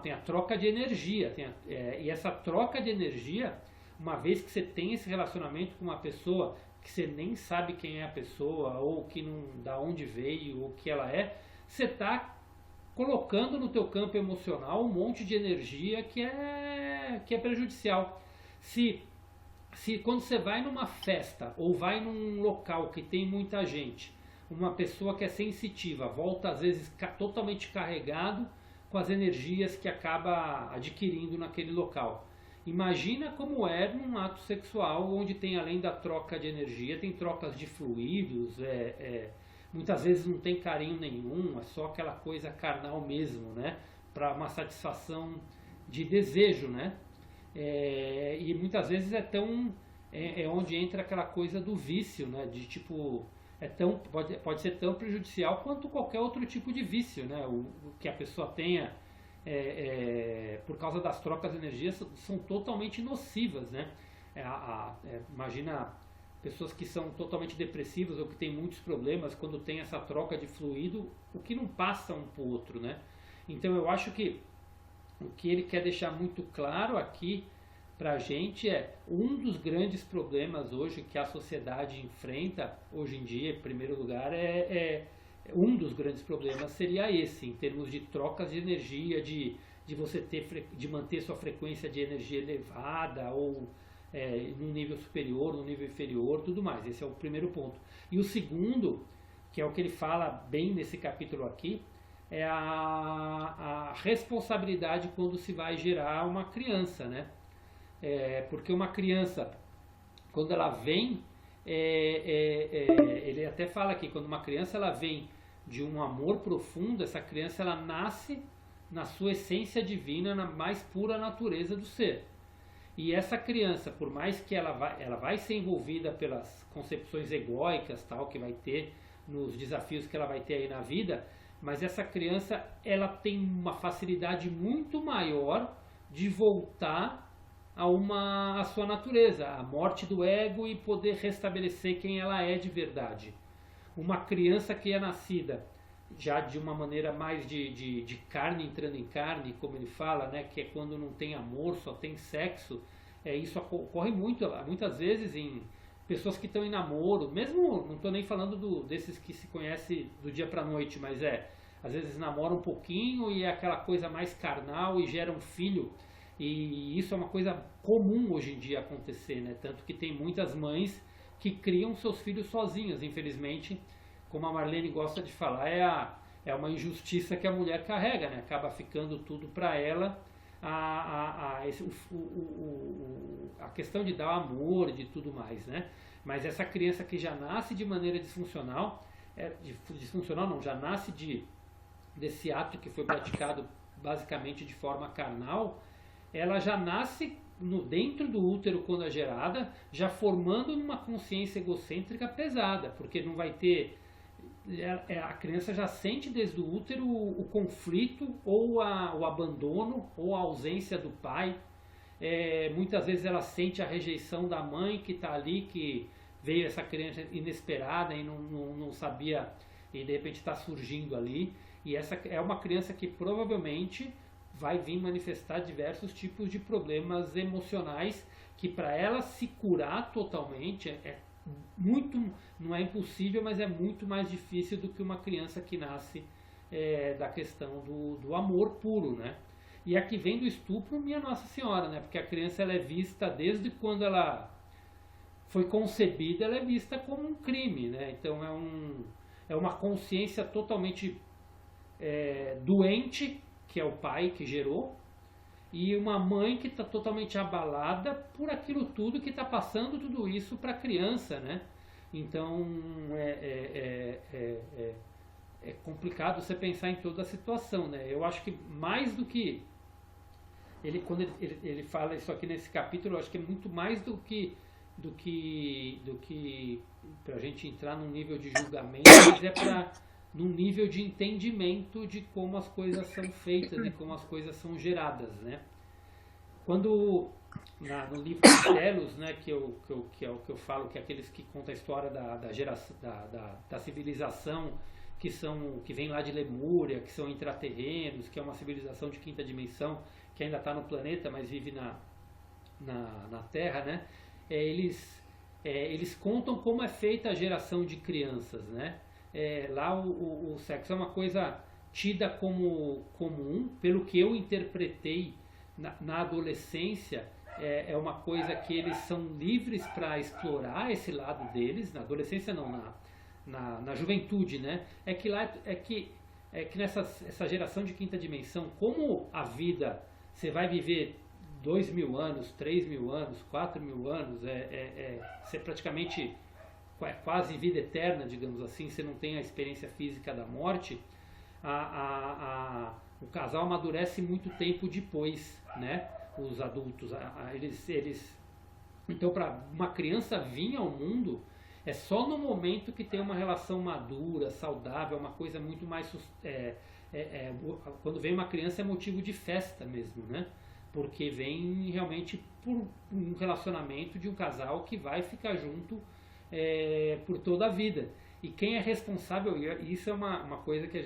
tem a troca de energia, e essa troca de energia, uma vez que você tem esse relacionamento com uma pessoa que você nem sabe quem é a pessoa, ou que não, da onde veio, ou o que ela é, você está colocando no teu campo emocional um monte de energia que é prejudicial. Se quando você vai numa festa ou vai num local que tem muita gente, uma pessoa que é sensitiva volta às vezes totalmente carregado com as energias que acaba adquirindo naquele local. Imagina como é num ato sexual onde tem, além da troca de energia, tem trocas de fluidos, muitas vezes não tem carinho nenhum, é só aquela coisa carnal mesmo, né? Para uma satisfação de desejo, né? E muitas vezes é onde entra aquela coisa do vício, né? De tipo, pode ser tão prejudicial quanto qualquer outro tipo de vício, né? O que a pessoa tenha por causa das trocas de energia são totalmente nocivas, né? Imagina pessoas que são totalmente depressivas ou que têm muitos problemas, quando tem essa troca de fluido, o que não passa um para o outro, né? Então eu acho que o que ele quer deixar muito claro aqui para a gente um dos grandes problemas hoje que a sociedade enfrenta hoje em dia, em primeiro lugar, um dos grandes problemas seria esse, em termos de trocas de energia, de você de manter sua frequência de energia elevada ou num nível superior, num nível inferior, tudo mais. Esse é o primeiro ponto. E o segundo, que é o que ele fala bem nesse capítulo aqui, é a responsabilidade quando se vai gerar uma criança, né? Porque uma criança, quando ela vem, ele até fala aqui, quando uma criança ela vem de um amor profundo, essa criança ela nasce na sua essência divina, na mais pura natureza do ser. E essa criança, por mais que ela vai ser envolvida pelas concepções egóicas, tal, que vai ter nos desafios que ela vai ter aí na vida, mas essa criança ela tem uma facilidade muito maior de voltar a sua natureza, a morte do ego, e poder restabelecer quem ela é de verdade. Uma criança que é nascida já de uma maneira mais de carne entrando em carne, como ele fala, né, que é quando não tem amor, só tem sexo, isso ocorre muitas vezes em pessoas que estão em namoro, mesmo, não estou nem falando desses que se conhece do dia para a noite, mas às vezes namoram um pouquinho e é aquela coisa mais carnal e gera um filho. E isso é uma coisa comum hoje em dia acontecer, né? Tanto que tem muitas mães que criam seus filhos sozinhas, infelizmente, como a Marlene gosta de falar, é uma injustiça que a mulher carrega, né? Acaba ficando tudo para ela, a questão de dar amor, de tudo mais, né? Mas essa criança que já nasce de maneira disfuncional, disfuncional não, já nasce desse ato que foi praticado basicamente de forma carnal, ela já nasce dentro do útero quando é gerada, já formando uma consciência egocêntrica pesada, porque não vai ter... A criança já sente desde o útero o conflito, ou o abandono, ou a ausência do pai. Muitas vezes ela sente a rejeição da mãe que está ali, que veio essa criança inesperada e não sabia, e de repente está surgindo ali. E essa é uma criança que provavelmente vai vir manifestar diversos tipos de problemas emocionais, que para ela se curar totalmente muito, não é impossível, mas é muito mais difícil do que uma criança que nasce da questão do amor puro, né? E aqui vem do estupro, minha Nossa Senhora, né? Porque a criança ela é vista desde quando ela foi concebida, ela é vista como um crime, né? Então é uma consciência totalmente doente, que é o pai que gerou, e uma mãe que está totalmente abalada por aquilo tudo que está passando, tudo isso para a criança, né? Então é complicado você pensar em toda a situação, né? Eu acho que mais do que quando ele fala isso aqui nesse capítulo, eu acho que é muito mais do que para a gente entrar num nível de julgamento, mas é para num nível de entendimento de como as coisas são feitas, de como as coisas são geradas, né? Quando no livro de Telos, né, que é o que eu falo, que é aqueles que contam a história da geração, da civilização que vem lá de Lemúria, que são intraterrenos, que é uma civilização de quinta dimensão, que ainda está no planeta, mas vive na Terra, né? Eles contam como é feita a geração de crianças, né? Lá o sexo é uma coisa tida como comum, pelo que eu interpretei na adolescência, é uma coisa que eles são livres para explorar esse lado deles, na adolescência não, na juventude, né? Que nessa geração de quinta dimensão, como a vida, você vai viver 2.000 anos, 3.000 anos, 4.000 anos, você praticamente quase vida eterna, digamos assim, você não tem a experiência física da morte, o casal amadurece muito tempo depois, né? Os adultos, então para uma criança vir ao mundo, é só no momento que tem uma relação madura, saudável, uma coisa muito mais... quando vem uma criança é motivo de festa mesmo, né? Porque vem realmente por um relacionamento de um casal que vai ficar junto por toda a vida. E quem é responsável, e isso é uma coisa que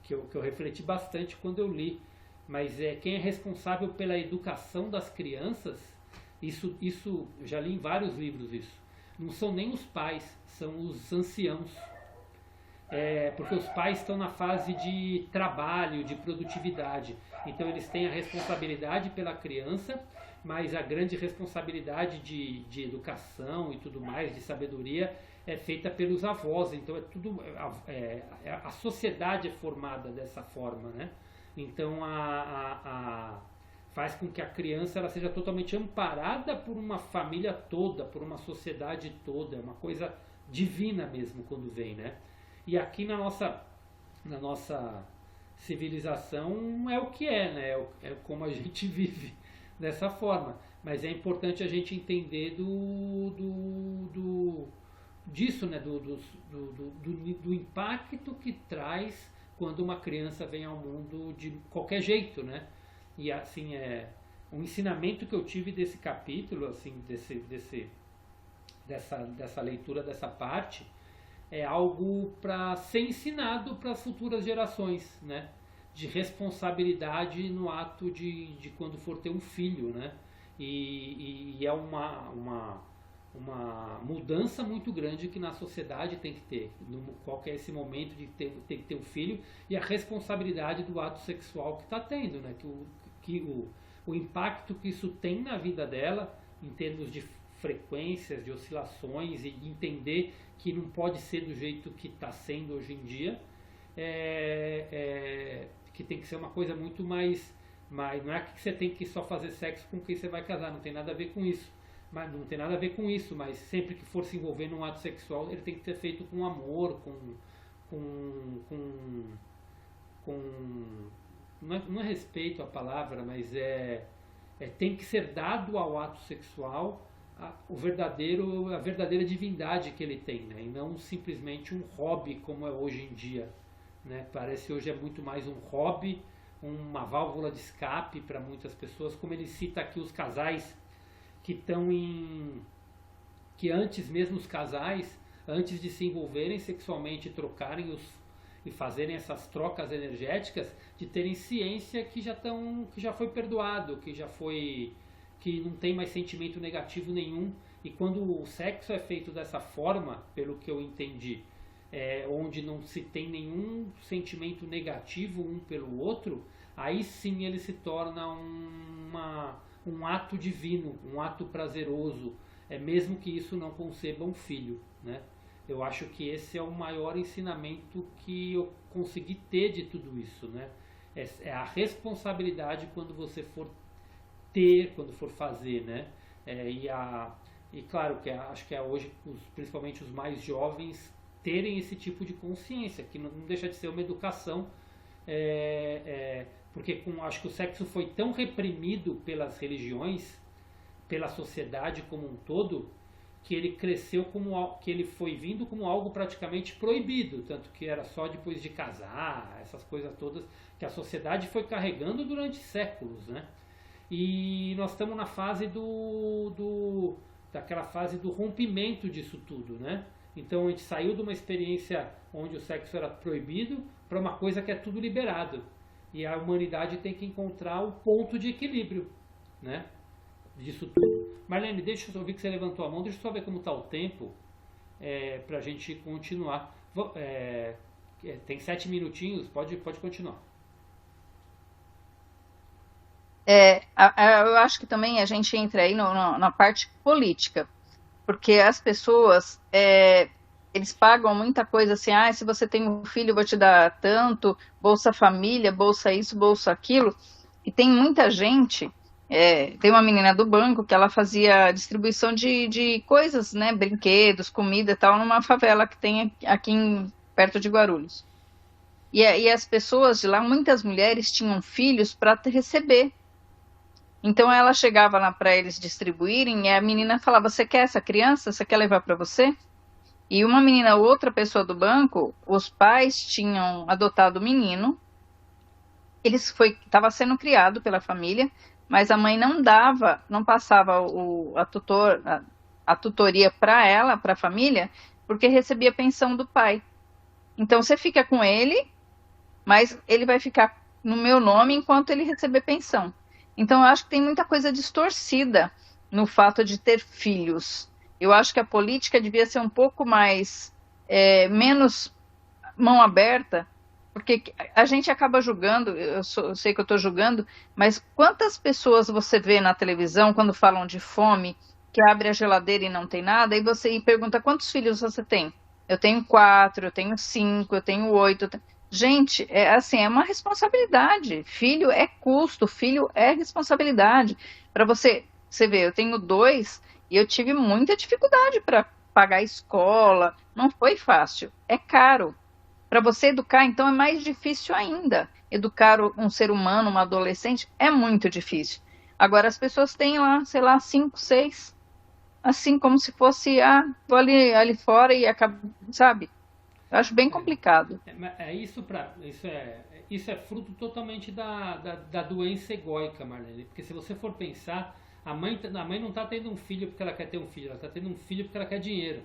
eu refleti bastante quando eu li, mas quem é responsável pela educação das crianças, isso eu já li em vários livros isso, não são nem os pais, são os anciãos. Porque os pais estão na fase de trabalho, de produtividade, então eles têm a responsabilidade pela criança, mas a grande responsabilidade de educação e tudo mais, de sabedoria, é feita pelos avós. Então a sociedade é formada dessa forma, né? Então faz com que a criança ela seja totalmente amparada por uma família toda, por uma sociedade toda, é uma coisa divina mesmo quando vem, né? E aqui na nossa civilização é o que né? É como a gente vive dessa forma. Mas é importante a gente entender disso, né? Do impacto que traz quando uma criança vem ao mundo de qualquer jeito, né? E assim, um ensinamento que eu tive desse capítulo, assim, dessa leitura dessa parte, é algo para ser ensinado para as futuras gerações, né? De responsabilidade no ato de quando for ter um filho, né? E é uma mudança muito grande que na sociedade tem que ter, qual que é esse momento de ter que ter um filho, e a responsabilidade do ato sexual que está tendo, né? O impacto que isso tem na vida dela, em termos de frequências, de oscilações, e entender que não pode ser do jeito que está sendo hoje em dia, que tem que ser uma coisa muito mais, não é que você tem que só fazer sexo com quem você vai casar, não tem nada a ver com isso. Mas não tem nada a ver com isso, mas sempre que for se envolver num ato sexual, ele tem que ser feito com amor, não é respeito à palavra, mas tem que ser dado ao ato sexual a verdadeira divindade que ele tem, né? E não simplesmente um hobby como é hoje em dia, né? Parece que hoje é muito mais um hobby, uma válvula de escape para muitas pessoas, como ele cita aqui os casais que estão que antes mesmo os casais, antes de se envolverem sexualmente, trocarem e fazerem essas trocas energéticas, de terem ciência que já foi perdoado, que não tem mais sentimento negativo nenhum. E quando o sexo é feito dessa forma, pelo que eu entendi, onde não se tem nenhum sentimento negativo um pelo outro, aí sim ele se torna um ato divino, um ato prazeroso, mesmo que isso não conceba um filho, né? Eu acho que esse é o maior ensinamento que eu consegui ter de tudo isso, né? É a responsabilidade quando você for quando for fazer, né? E claro que acho que hoje, principalmente os mais jovens, terem esse tipo de consciência, que não deixa de ser uma educação, porque acho que o sexo foi tão reprimido pelas religiões, pela sociedade como um todo, que ele cresceu que ele foi vindo como algo praticamente proibido, tanto que era só depois de casar, essas coisas todas que a sociedade foi carregando durante séculos, né? E nós estamos na fase daquela fase do rompimento disso tudo, né? Então a gente saiu de uma experiência onde o sexo era proibido para uma coisa que é tudo liberado. E a humanidade tem que encontrar o ponto de equilíbrio, né? Disso tudo. Marlene, deixa eu ouvir que você levantou a mão, deixa eu só ver como está o tempo para a gente continuar. Tem 7 minutinhos, pode continuar. Eu acho que também a gente entra aí na parte política, porque as pessoas, eles pagam muita coisa assim, se você tem um filho eu vou te dar tanto, Bolsa Família, Bolsa isso, Bolsa aquilo, e tem muita gente, tem uma menina do banco que ela fazia distribuição de coisas, né, brinquedos, comida e tal, numa favela que tem aqui perto de Guarulhos. E as pessoas de lá, muitas mulheres tinham filhos para receber. Então ela chegava lá para eles distribuírem e a menina falava, você quer essa criança? Você quer levar para você? E uma menina, outra pessoa do banco, os pais tinham adotado o menino, estava sendo criado pela família, mas a mãe não passava a tutoria para ela, para a família, porque recebia pensão do pai. Então você fica com ele, mas ele vai ficar no meu nome enquanto ele receber pensão. Então eu acho que tem muita coisa distorcida no fato de ter filhos. Eu acho que a política devia ser um pouco mais, menos mão aberta, porque a gente acaba julgando, eu sei que eu estou julgando, mas quantas pessoas você vê na televisão quando falam de fome, que abre a geladeira e não tem nada, e você pergunta quantos filhos você tem? Eu tenho 4, eu tenho 5, eu tenho 8. Gente, é uma responsabilidade. Filho é custo, filho é responsabilidade. Para você ver, eu tenho 2 e eu tive muita dificuldade para pagar a escola. Não foi fácil, é caro. Para você educar, então, é mais difícil ainda. Educar um ser humano, uma adolescente, é muito difícil. Agora, as pessoas têm lá, sei lá, 5, 6, assim, como se fosse, vou ali fora e acaba, sabe? Eu acho bem complicado. Isso é fruto totalmente da doença egóica, Marlene. Porque se você for pensar, a mãe não está tendo um filho porque ela quer ter um filho, ela está tendo um filho porque ela quer dinheiro.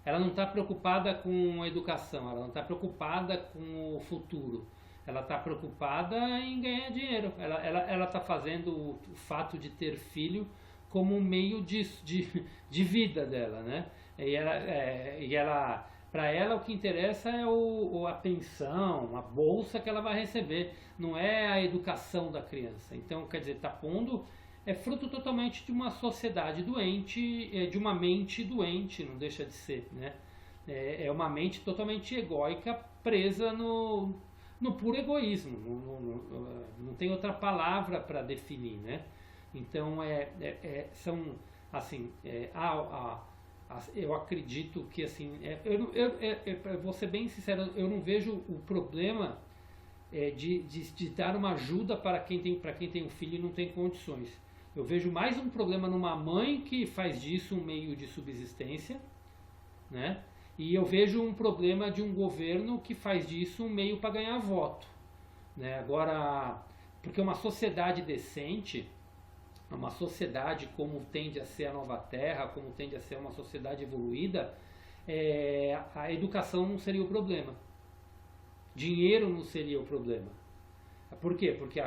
Ela não está preocupada com a educação, ela não está preocupada com o futuro. Ela está preocupada em ganhar dinheiro. Ela está fazendo o fato de ter filho como um meio de vida dela, né? Para ela o que interessa é a pensão, a bolsa que ela vai receber, não é a educação da criança. Então, quer dizer, está pondo, é fruto totalmente de uma sociedade doente, de uma mente doente, não deixa de ser, né? É uma mente totalmente egóica, presa no puro egoísmo, não tem outra palavra para definir, né? Então, são, assim, eu acredito que, assim, eu vou ser bem sincero, eu não vejo o problema de dar uma ajuda para quem tem um filho e não tem condições. Eu vejo mais um problema numa mãe que faz disso um meio de subsistência, né? E eu vejo um problema de um governo que faz disso um meio para ganhar voto, né? Agora, porque uma sociedade decente, uma sociedade como tende a ser a Nova Terra, como tende a ser uma sociedade evoluída, a educação não seria o problema. Dinheiro não seria o problema. Por quê? Porque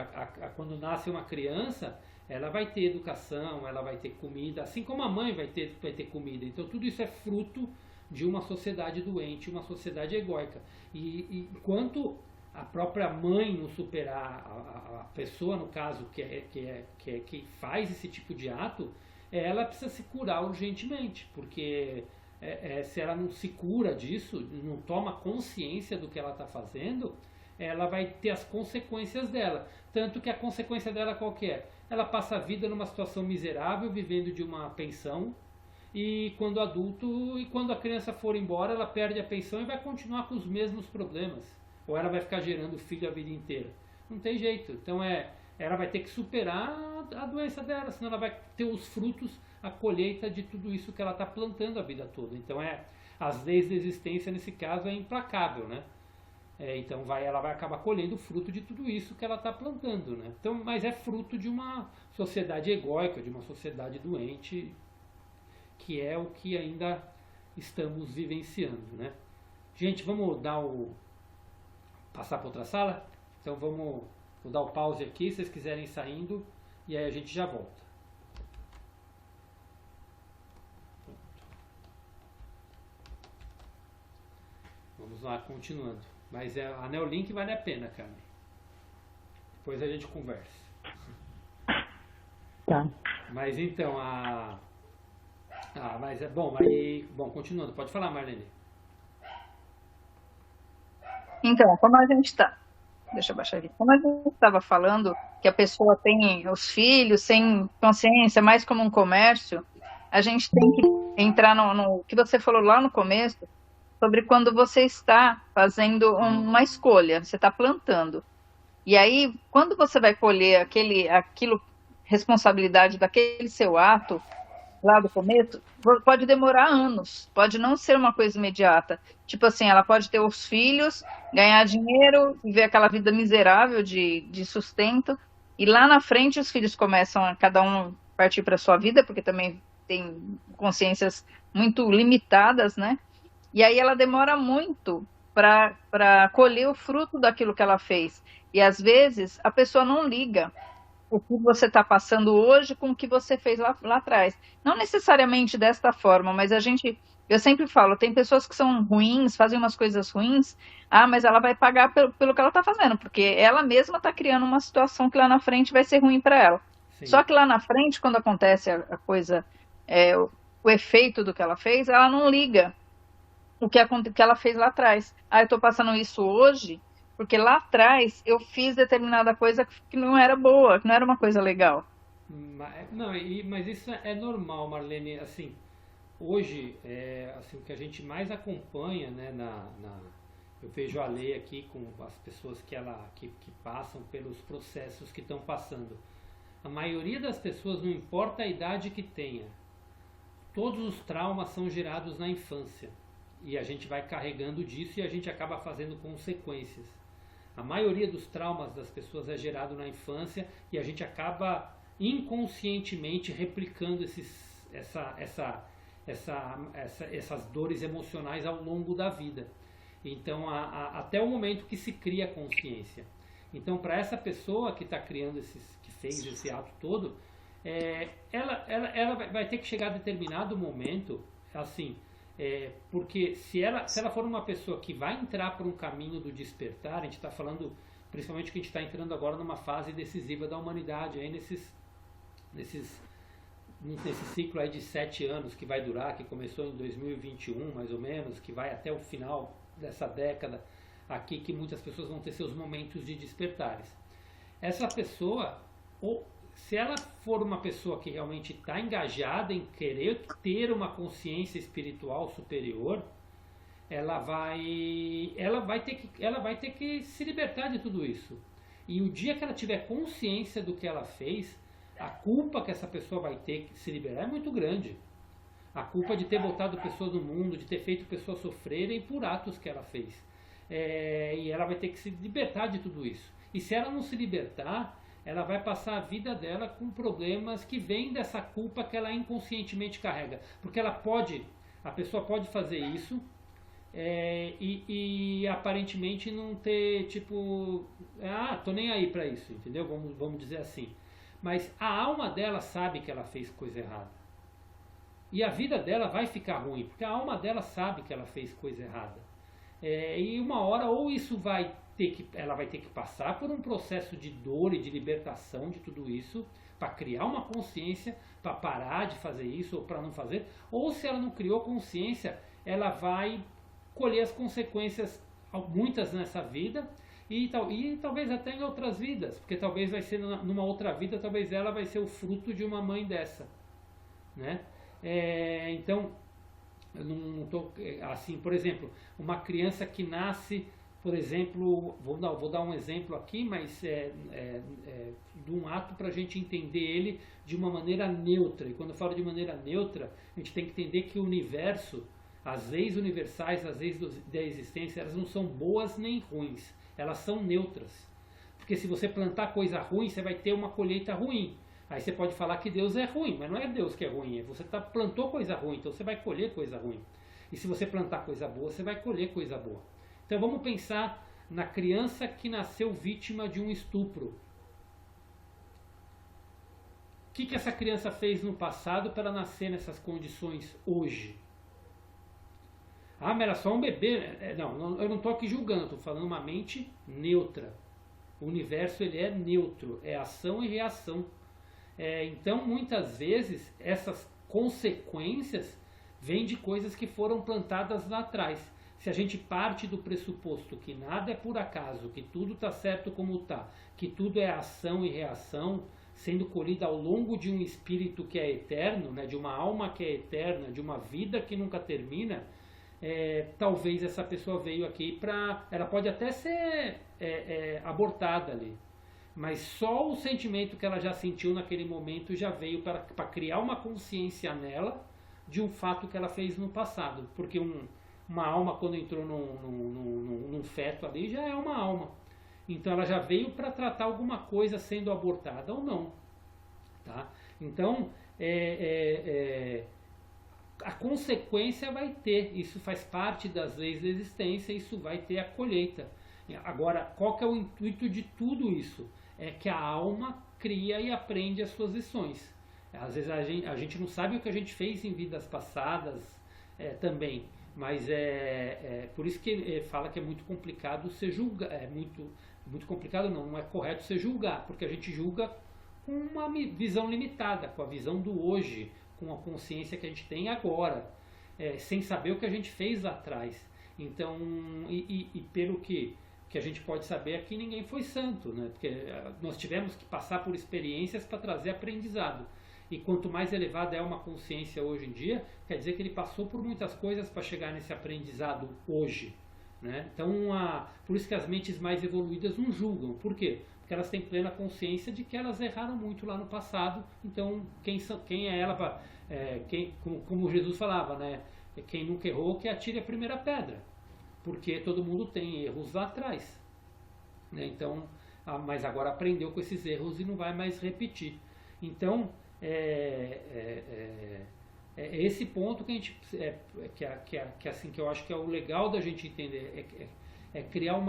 quando nasce uma criança, ela vai ter educação, ela vai ter comida, assim como a mãe vai ter comida. Então tudo isso é fruto de uma sociedade doente, uma sociedade egóica. E enquanto a própria mãe não superar a pessoa, no caso, que faz esse tipo de ato, ela precisa se curar urgentemente, porque se ela não se cura disso, não toma consciência do que ela está fazendo, ela vai ter as consequências dela. Tanto que a consequência dela qual que é? Ela passa a vida numa situação miserável, vivendo de uma pensão, e quando adulto, e quando a criança for embora, ela perde a pensão e vai continuar com os mesmos problemas. Ou ela vai ficar gerando filho a vida inteira. Não tem jeito. Então ela vai ter que superar a doença dela, senão ela vai ter os frutos, a colheita de tudo isso que ela está plantando a vida toda. Então as leis da existência nesse caso é implacável, né? Então ela vai acabar colhendo o fruto de tudo isso que ela está plantando, né? Então, mas é fruto de uma sociedade egóica, de uma sociedade doente, que é o que ainda estamos vivenciando, né? Gente, vamos passar para outra sala? Então vou dar o pause aqui, se vocês quiserem ir saindo, e aí a gente já volta. Vamos lá, continuando. Mas a Neolink vale a pena, Carmen. Depois a gente conversa. Tá. Mas então, mas é bom, continuando. Pode falar, Marlene. Então, como a gente está... Deixa eu baixar aqui. Como a gente estava falando que a pessoa tem os filhos sem consciência, mais como um comércio, a gente tem que entrar no que você falou lá no começo, sobre quando você está fazendo uma escolha, você está plantando. E aí, quando você vai colher aquilo, responsabilidade daquele seu ato, lá do começo, pode demorar anos, pode não ser uma coisa imediata. Tipo assim, ela pode ter os filhos, ganhar dinheiro, viver aquela vida miserável de sustento, e lá na frente os filhos começam a cada um partir para a sua vida, porque também tem consciências muito limitadas, né? E aí ela demora muito para colher o fruto daquilo que ela fez. E às vezes a pessoa não liga o que você está passando hoje com o que você fez lá atrás. Não necessariamente desta forma, mas eu sempre falo, tem pessoas que são ruins, fazem umas coisas ruins, mas ela vai pagar pelo que ela está fazendo, porque ela mesma está criando uma situação que lá na frente vai ser ruim para ela. Sim. Só que lá na frente, quando acontece a coisa, o efeito do que ela fez, ela não liga o que ela fez lá atrás. Eu estou passando isso hoje, porque lá atrás eu fiz determinada coisa que não era boa, que não era uma coisa legal. Mas isso é normal, Marlene. Assim, hoje, assim, o que a gente mais acompanha, né, eu vejo a lei aqui com as pessoas que passam pelos processos que estão passando. A maioria das pessoas, não importa a idade que tenha, todos os traumas são gerados na infância. E a gente vai carregando disso e a gente acaba fazendo consequências. A maioria dos traumas das pessoas é gerado na infância e a gente acaba inconscientemente replicando essas dores emocionais ao longo da vida. Então, até o momento que se cria consciência. Então, para essa pessoa que está criando que fez esse ato todo, ela vai ter que chegar a determinado momento, assim, porque se ela for uma pessoa que vai entrar por um caminho do despertar, a gente está falando principalmente que a gente está entrando agora numa fase decisiva da humanidade, aí nesse ciclo aí de 7 anos que vai durar, que começou em 2021 mais ou menos, que vai até o final dessa década aqui, que muitas pessoas vão ter seus momentos de despertares. Essa pessoa, se ela for uma pessoa que realmente está engajada em querer ter uma consciência espiritual superior, ela vai ter que se libertar de tudo isso. E o dia que ela tiver consciência do que ela fez, a culpa que essa pessoa vai ter que se liberar é muito grande. A culpa de ter botado pessoas no mundo, de ter feito pessoas sofrerem por atos que ela fez. E ela vai ter que se libertar de tudo isso. E se ela não se libertar, ela vai passar a vida dela com problemas que vêm dessa culpa que ela inconscientemente carrega. Porque a pessoa pode fazer isso e aparentemente não ter, tipo, tô nem aí pra isso, entendeu? Vamos dizer assim. Mas a alma dela sabe que ela fez coisa errada. E a vida dela vai ficar ruim, porque a alma dela sabe que ela fez coisa errada. E uma hora, ou ela vai ter que passar por um processo de dor e de libertação de tudo isso, para criar uma consciência, para parar de fazer isso ou para não fazer, ou se ela não criou consciência, ela vai colher as consequências, muitas nessa vida, e talvez até em outras vidas, porque talvez vai ser numa outra vida, talvez ela vai ser o fruto de uma mãe dessa, né? Então, eu não tô assim, por exemplo, uma criança que nasce, por exemplo, vou dar um exemplo aqui, mas de um ato para a gente entender ele de uma maneira neutra. E quando eu falo de maneira neutra, a gente tem que entender que o universo, as leis universais, as leis da existência, elas não são boas nem ruins, elas são neutras. Porque se você plantar coisa ruim, você vai ter uma colheita ruim. Aí você pode falar que Deus é ruim, mas não é Deus que é ruim, você plantou coisa ruim, então você vai colher coisa ruim. E se você plantar coisa boa, você vai colher coisa boa. Então vamos pensar na criança que nasceu vítima de um estupro. O que essa criança fez no passado para ela nascer nessas condições hoje? Mas era só um bebê. Não, eu não estou aqui julgando, estou falando uma mente neutra. O universo ele é neutro, é ação e reação. Então, muitas vezes, essas consequências vêm de coisas que foram plantadas lá atrás. Se a gente parte do pressuposto que nada é por acaso, que tudo está certo como está, que tudo é ação e reação, sendo colhida ao longo de um espírito que é eterno, né, de uma alma que é eterna, de uma vida que nunca termina, talvez essa pessoa veio aqui para... Ela pode até ser abortada ali. Mas só o sentimento que ela já sentiu naquele momento já veio para criar uma consciência nela de um fato que ela fez no passado. Porque uma alma, quando entrou num feto ali, já é uma alma. Então ela já veio para tratar alguma coisa sendo abortada ou não. Tá? Então, a consequência vai ter. Isso faz parte das leis da existência, isso vai ter a colheita. Agora, qual que é o intuito de tudo isso? É que a alma cria e aprende as suas lições. Às vezes a gente não sabe o que a gente fez em vidas passadas também, mas por isso que ele fala que é muito complicado ser julgar, muito complicado não é correto ser julgar, porque a gente julga com uma visão limitada, com a visão do hoje, com a consciência que a gente tem agora, sem saber o que a gente fez lá atrás. Então, pelo que a gente pode saber aqui, ninguém foi santo, né? Porque nós tivemos que passar por experiências para trazer aprendizado. E quanto mais elevada é uma consciência hoje em dia, quer dizer que ele passou por muitas coisas para chegar nesse aprendizado hoje, né? Então, por isso que as mentes mais evoluídas não julgam. Por quê? Porque elas têm plena consciência de que elas erraram muito lá no passado. Então, quem é ela para... como Jesus falava, né? Quem nunca errou, que atire a primeira pedra. Porque todo mundo tem erros lá atrás, né? Então, mas agora aprendeu com esses erros e não vai mais repetir. Então, esse ponto que a gente assim, que eu acho que é o legal da gente entender, criar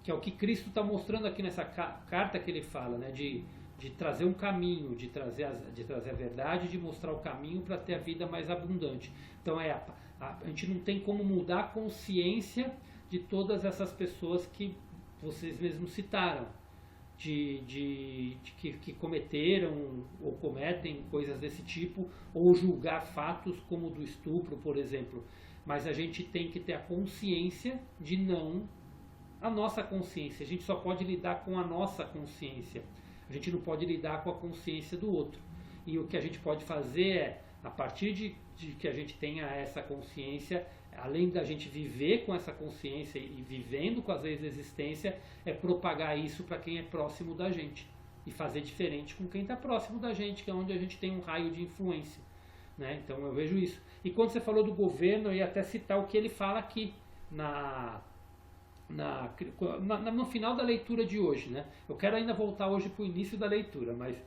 que é o que Cristo está mostrando aqui nessa carta que ele fala, né? De trazer um caminho, de trazer a verdade, de mostrar o caminho para ter a vida mais abundante. Então a gente não tem como mudar a consciência de todas essas pessoas que vocês mesmos citaram, que cometeram ou cometem coisas desse tipo, ou julgar fatos como o do estupro, por exemplo. Mas a gente tem que ter a consciência de a nossa consciência. A gente só pode lidar com a nossa consciência. A gente não pode lidar com a consciência do outro. E o que a gente pode fazer a partir de que a gente tenha essa consciência, além da gente viver com essa consciência e vivendo com as leis da existência, é propagar isso para quem é próximo da gente e fazer diferente com quem está próximo da gente, que é onde a gente tem um raio de influência, né? Então eu vejo isso. E quando você falou do governo, eu ia até citar o que ele fala aqui no final da leitura de hoje, né? Eu quero ainda voltar hoje para o início da leitura, mas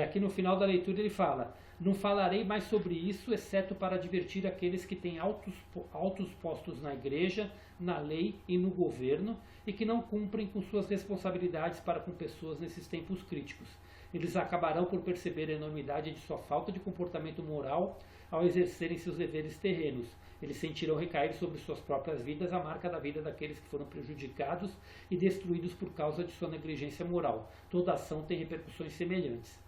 aqui no final da leitura ele fala: não falarei mais sobre isso, exceto para advertir aqueles que têm altos postos na igreja, na lei e no governo, e que não cumprem com suas responsabilidades para com pessoas nesses tempos críticos. Eles acabarão por perceber a enormidade de sua falta de comportamento moral ao exercerem seus deveres terrenos. Eles sentirão recair sobre suas próprias vidas a marca da vida daqueles que foram prejudicados e destruídos por causa de sua negligência moral. Toda ação tem repercussões semelhantes.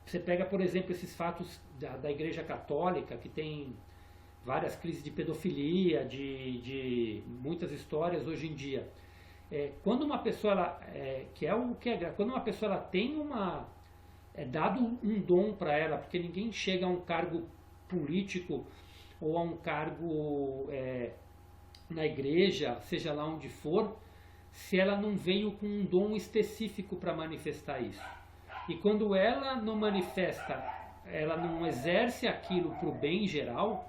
Você pega, por exemplo, esses fatos da Igreja Católica, que tem várias crises de pedofilia, de muitas histórias hoje em dia. Quando uma pessoa, quando uma pessoa tem dado um dom para ela, porque ninguém chega a um cargo político ou a um cargo na igreja, seja lá onde for, se ela não veio com um dom específico para manifestar isso. E quando ela não manifesta, ela não exerce aquilo para o bem geral,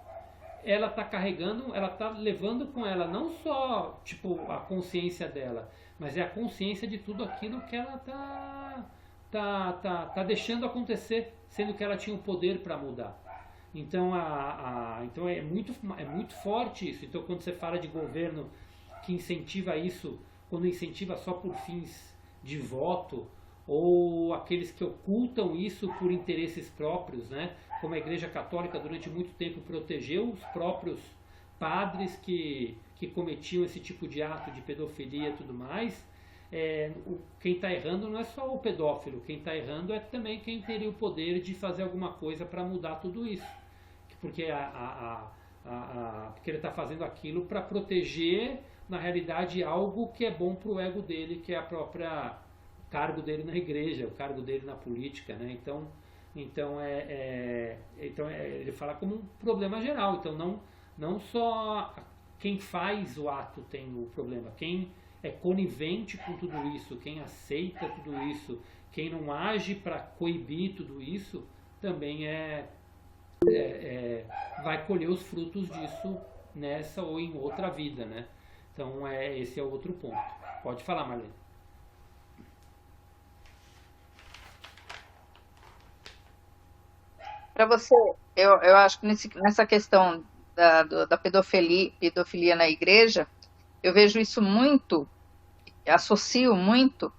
ela está carregando, ela está levando com ela não só a consciência dela, mas é a consciência de tudo aquilo que ela tá deixando acontecer, sendo que ela tinha o poder para mudar. Então, então é muito forte isso. Então, quando você fala de governo que incentiva isso, quando incentiva só por fins de voto, ou aqueles que ocultam isso por interesses próprios, né? Como a Igreja Católica durante muito tempo protegeu os próprios padres que cometiam esse tipo de ato de pedofilia e tudo mais. Quem está errando não é só o pedófilo, quem está errando é também quem teria o poder de fazer alguma coisa para mudar tudo isso. Porque, porque ele está fazendo aquilo para proteger, na realidade, algo que é bom para o ego dele, que é a própria cargo dele na igreja, o cargo dele na política, né? Então ele fala como um problema geral. Então não só quem faz o ato tem o problema, quem é conivente com tudo isso, quem aceita tudo isso, quem não age para coibir tudo isso, também vai colher os frutos disso nessa ou em outra vida, né? Então esse é o outro ponto. Pode falar, Marlene. Para você, eu acho que nessa questão da pedofilia na igreja, eu vejo isso muito, associo muito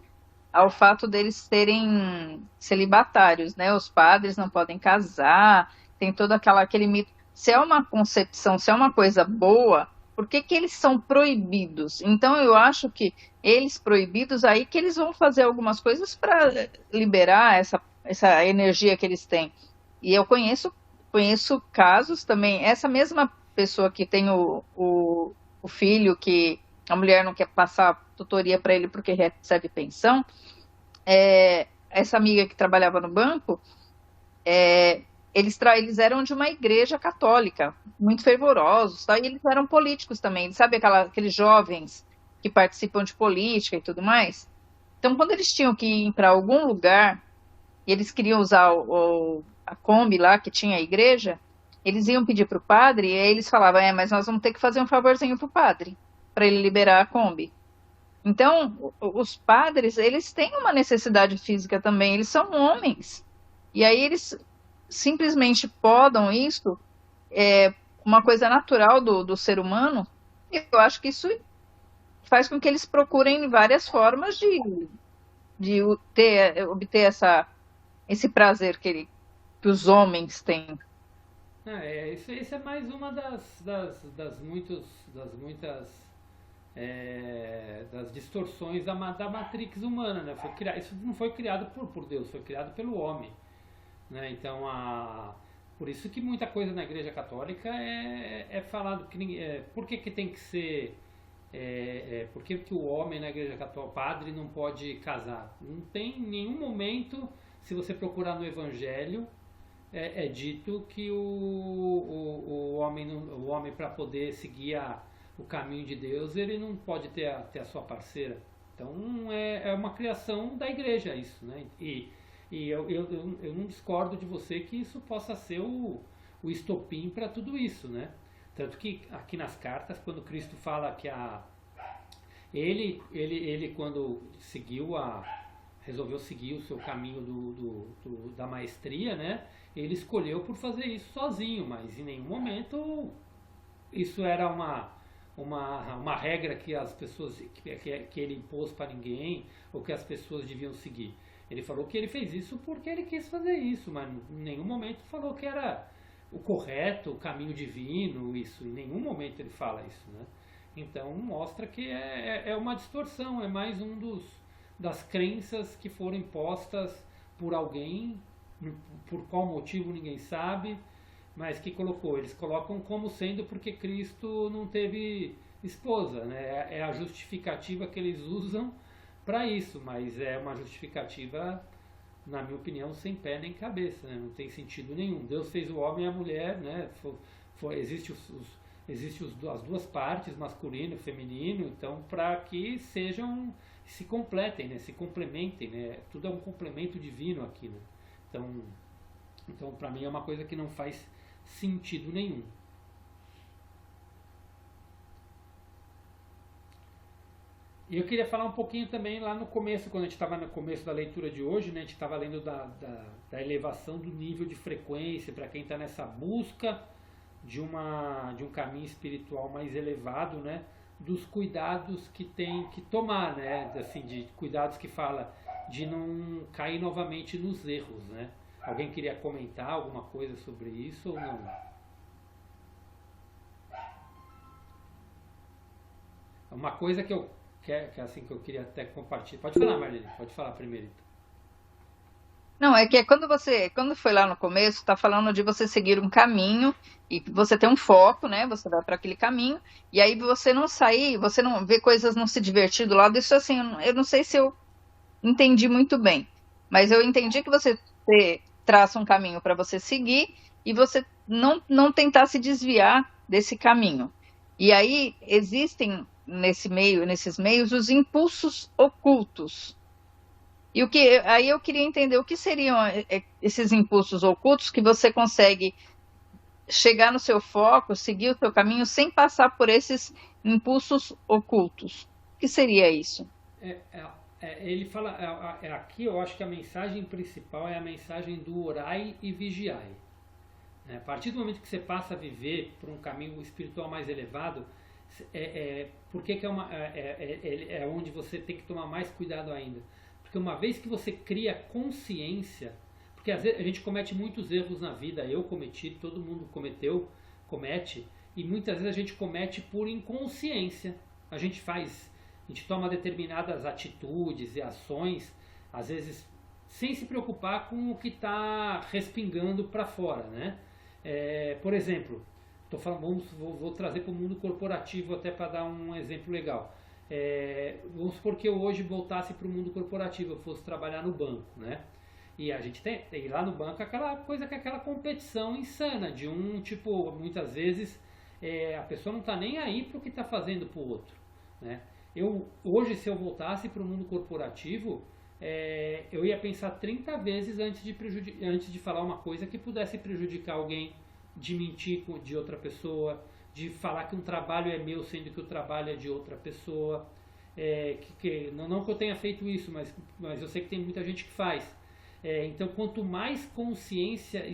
ao fato deles serem celibatários, né? Os padres não podem casar, tem todo aquele mito. Se é uma concepção, se é uma coisa boa, por que eles são proibidos? Então eu acho que eles proibidos, aí que eles vão fazer algumas coisas para liberar essa energia que eles têm. E eu conheço casos também, essa mesma pessoa que tem o filho, que a mulher não quer passar tutoria para ele porque recebe pensão, essa amiga que trabalhava no banco, eles eram de uma igreja católica, muito fervorosos, tá? E eles eram políticos também, sabe aqueles jovens que participam de política e tudo mais? Então, quando eles tinham que ir para algum lugar, e eles queriam usar a Kombi lá, que tinha a igreja, eles iam pedir para o padre, e aí eles falavam, mas nós vamos ter que fazer um favorzinho para o padre, para ele liberar a Kombi. Então, os padres, eles têm uma necessidade física também, eles são homens. E aí eles simplesmente podam isso, uma coisa natural do ser humano, e eu acho que isso faz com que eles procurem várias formas de obter esse prazer que os homens têm. Isso é mais uma das muitas das distorções da Matrix humana, né? Isso não foi criado por Deus, foi criado pelo homem, né? Então, por isso que muita coisa na Igreja Católica é falado que por que tem que ser por que o homem na Igreja Católica, padre, não pode casar? Não tem nenhum momento, se você procurar no Evangelho, é dito que o homem, o homem para poder seguir o caminho de Deus, ele não pode ter a sua parceira. Então é uma criação da igreja isso, né? E eu não discordo de você que isso possa ser o estopim para tudo isso, né? Tanto que aqui nas cartas, quando Cristo fala que ele quando resolveu seguir o seu caminho da maestria, né? Ele escolheu por fazer isso sozinho, mas em nenhum momento isso era uma regra que as pessoas que ele impôs para ninguém ou que as pessoas deviam seguir. Ele falou que ele fez isso porque ele quis fazer isso, mas em nenhum momento falou que era o correto, o caminho divino, isso. Em nenhum momento ele fala isso, né? Então mostra que é uma distorção, é mais das crenças que foram impostas por alguém, por qual motivo ninguém sabe, mas que eles colocam como sendo porque Cristo não teve esposa, né? É a justificativa que eles usam para isso, mas é uma justificativa, na minha opinião, sem pé nem cabeça, né? Não tem sentido nenhum. Deus fez o homem e a mulher, né? Existe as duas partes, masculino e feminino, então para que se completem, né? Se complementem, né? Tudo é um complemento divino aqui, né? Então para mim é uma coisa que não faz sentido nenhum. E eu queria falar um pouquinho também lá no começo, quando a gente estava no começo da leitura de hoje, né, a gente estava lendo da elevação do nível de frequência para quem está nessa busca de um caminho espiritual mais elevado, né, dos cuidados que tem que tomar, né, assim, de cuidados que fala de não cair novamente nos erros, né. Alguém queria comentar alguma coisa sobre isso ou não? Uma coisa que assim, que eu queria até compartilhar. Pode falar, Marlene, pode falar primeiro. Não, é que quando foi lá no começo, está falando de você seguir um caminho e você tem um foco, né? Você vai para aquele caminho e aí você não sair, você não vê coisas, não se divertir do lado. Isso assim, eu não sei se eu entendi muito bem, mas eu entendi que você traça um caminho para você seguir e você não tentar se desviar desse caminho. E aí existem nesses meios os impulsos ocultos. E aí eu queria entender o que seriam esses impulsos ocultos que você consegue chegar no seu foco, seguir o seu caminho sem passar por esses impulsos ocultos. O que seria isso? Ele fala, aqui eu acho que a mensagem principal é a mensagem do orai e vigiai. A partir do momento que você passa a viver por um caminho espiritual mais elevado, por que é onde você tem que tomar mais cuidado ainda? Porque uma vez que você cria consciência, porque às vezes a gente comete muitos erros na vida, eu cometi, todo mundo comete, e muitas vezes a gente comete por inconsciência. A gente toma determinadas atitudes e ações, às vezes sem se preocupar com o que está respingando para fora, né? Por exemplo, vou trazer para o mundo corporativo até para dar um exemplo legal. Vamos supor que eu hoje voltasse para o mundo corporativo, eu fosse trabalhar no banco, né? E a gente tem lá no banco aquela coisa, aquela competição insana de muitas vezes a pessoa não está nem aí para o que está fazendo para o outro, né? Hoje, se eu voltasse para o mundo corporativo, eu ia pensar 30 vezes antes de falar uma coisa que pudesse prejudicar alguém, de mentir de outra pessoa, de falar que um trabalho é meu sendo que o trabalho é de outra pessoa. Não que eu tenha feito isso, mas eu sei que tem muita gente que faz. Então, quanto mais consciência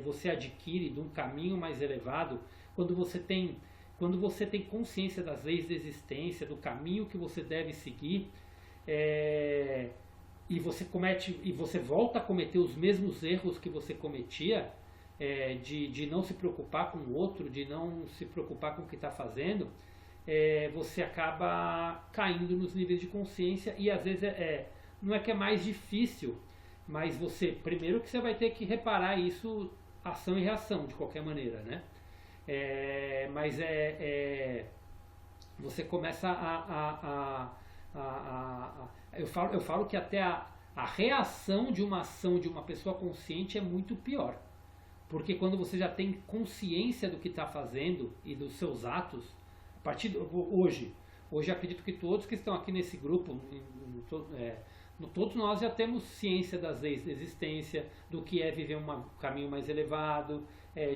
você adquire de um caminho mais elevado, quando você tem consciência das leis da existência, do caminho que você deve seguir, e você volta a cometer os mesmos erros que você cometia, de não se preocupar com o outro, de não se preocupar com o que está fazendo, você acaba caindo nos níveis de consciência e às vezes não é que é mais difícil, mas primeiro que você vai ter que reparar isso, ação e reação, de qualquer maneira, né? Você começa eu falo que até a reação de uma ação de uma pessoa consciente é muito pior. Porque quando você já tem consciência do que está fazendo e dos seus atos, a partir de hoje acredito que todos que estão aqui nesse grupo, todos nós já temos ciência das leis da existência, do que é viver um caminho mais elevado,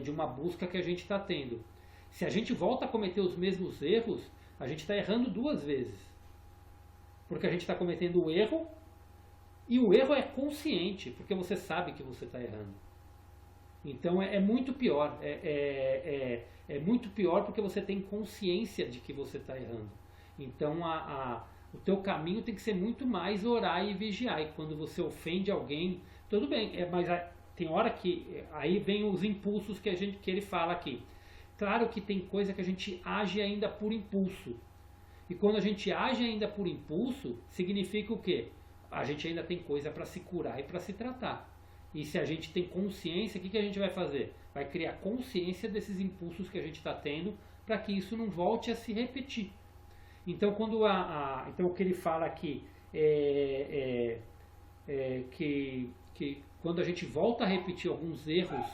de uma busca que a gente está tendo. Se a gente volta a cometer os mesmos erros, a gente está errando duas vezes. Porque a gente está cometendo o erro, e o erro é consciente, porque você sabe que você está errando. Então é muito pior. É muito pior porque você tem consciência de que você está errando. Então o teu caminho tem que ser muito mais orar e vigiar. E quando você ofende alguém, tudo bem, mas tem hora que aí vem os impulsos que ele fala aqui. Claro que tem coisa que a gente age ainda por impulso. E quando a gente age ainda por impulso, significa o quê? A gente ainda tem coisa para se curar e para se tratar. E se a gente tem consciência, o que a gente vai fazer? Vai criar consciência desses impulsos que a gente está tendo para que isso não volte a se repetir. Então, então o que ele fala aqui que quando a gente volta a repetir alguns erros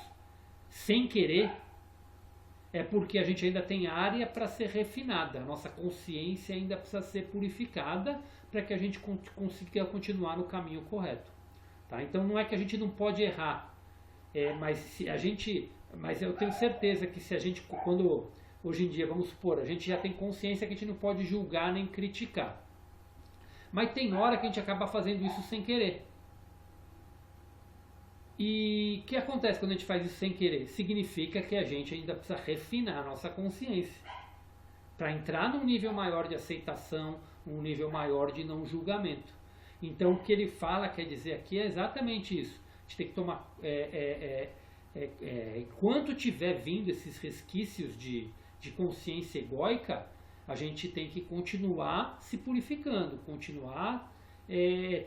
sem querer, é porque a gente ainda tem área para ser refinada. A nossa consciência ainda precisa ser purificada para que a gente consiga continuar no caminho correto. Tá? Então não é que a gente não pode errar, mas eu tenho certeza que se a gente, quando hoje em dia, vamos supor, a gente já tem consciência que a gente não pode julgar nem criticar. Mas tem hora que a gente acaba fazendo isso sem querer. E o que acontece quando a gente faz isso sem querer? Significa que a gente ainda precisa refinar a nossa consciência para entrar num nível maior de aceitação, um nível maior de não julgamento. Então o que ele fala, quer dizer aqui, é exatamente isso. A gente tem que tomar... enquanto tiver vindo esses resquícios de consciência egóica, a gente tem que continuar se purificando, continuar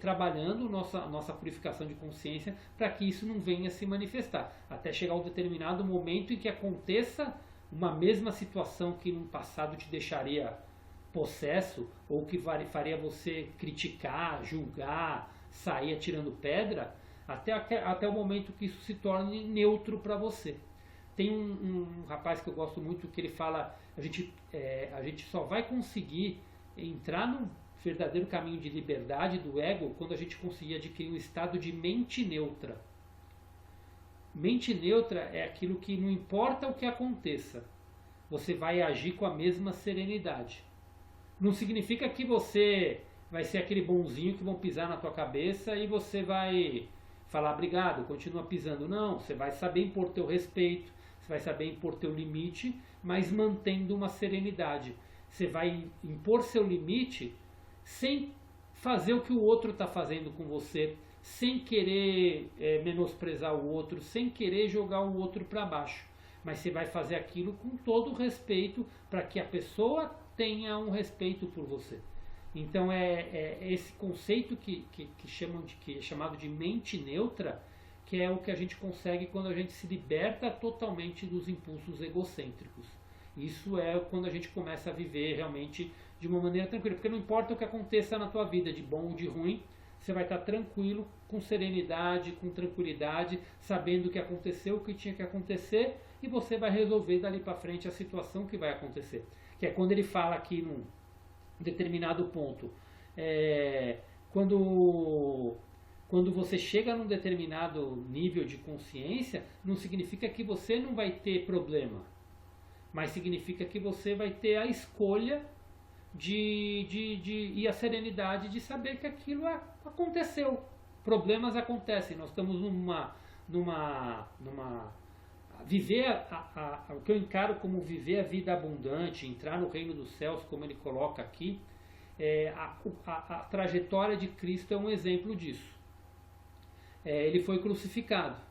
trabalhando nossa purificação de consciência para que isso não venha se manifestar. Até chegar um determinado momento em que aconteça uma mesma situação que no passado te deixaria possesso, ou que faria você criticar, julgar, sair atirando pedra, até o momento que isso se torne neutro para você. Tem um rapaz que eu gosto muito que ele fala, a gente só vai conseguir entrar no verdadeiro caminho de liberdade do ego quando a gente conseguir adquirir um estado de mente neutra. Mente neutra é aquilo que não importa o que aconteça, você vai agir com a mesma serenidade. Não significa que você vai ser aquele bonzinho que vão pisar na tua cabeça e você vai falar obrigado, continua pisando. Não, você vai saber impor teu respeito, você vai saber impor teu limite, mas mantendo uma serenidade. Você vai impor seu limite sem fazer o que o outro está fazendo com você, sem querer menosprezar o outro, sem querer jogar o outro para baixo. Mas você vai fazer aquilo com todo o respeito para que a pessoa tenha um respeito por você. Então é esse conceito que é chamado de mente neutra, que é o que a gente consegue quando a gente se liberta totalmente dos impulsos egocêntricos. Isso é quando a gente começa a viver realmente de uma maneira tranquila, porque não importa o que aconteça na tua vida, de bom ou de ruim, você vai estar tranquilo, com serenidade, com tranquilidade, sabendo o que aconteceu, o que tinha que acontecer, e você vai resolver dali para frente a situação que vai acontecer. Que é quando ele fala aqui num determinado ponto, quando você chega num determinado nível de consciência, não significa que você não vai ter problema, mas significa que você vai ter a escolha e a serenidade de saber que aquilo aconteceu. Problemas acontecem, nós estamos viver o que eu encaro como viver a vida abundante, entrar no reino dos céus, como ele coloca aqui, a trajetória de Cristo é um exemplo disso. Ele foi crucificado.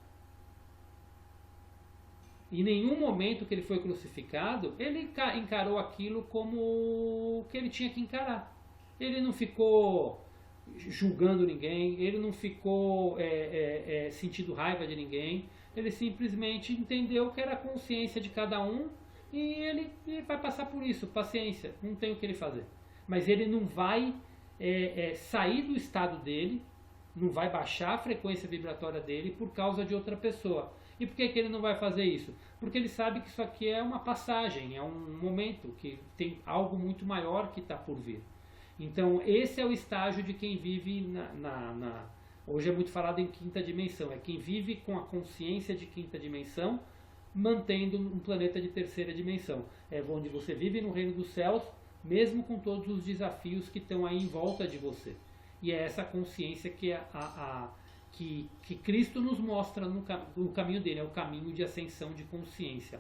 Em nenhum momento que ele foi crucificado, ele encarou aquilo como o que ele tinha que encarar. Ele não ficou julgando ninguém, ele não ficou sentindo raiva de ninguém, ele simplesmente entendeu que era a consciência de cada um e ele vai passar por isso, paciência, não tem o que ele fazer. Mas ele não vai sair do estado dele, não vai baixar a frequência vibratória dele por causa de outra pessoa. E por que ele não vai fazer isso? Porque ele sabe que isso aqui é uma passagem, é um momento, que tem algo muito maior que está por vir. Então, esse é o estágio de quem vive hoje é muito falado em quinta dimensão, é quem vive com a consciência de quinta dimensão, mantendo um planeta de terceira dimensão. É onde você vive no reino dos céus, mesmo com todos os desafios que estão aí em volta de você. E é essa consciência que Cristo nos mostra no caminho dele, é o caminho de ascensão de consciência.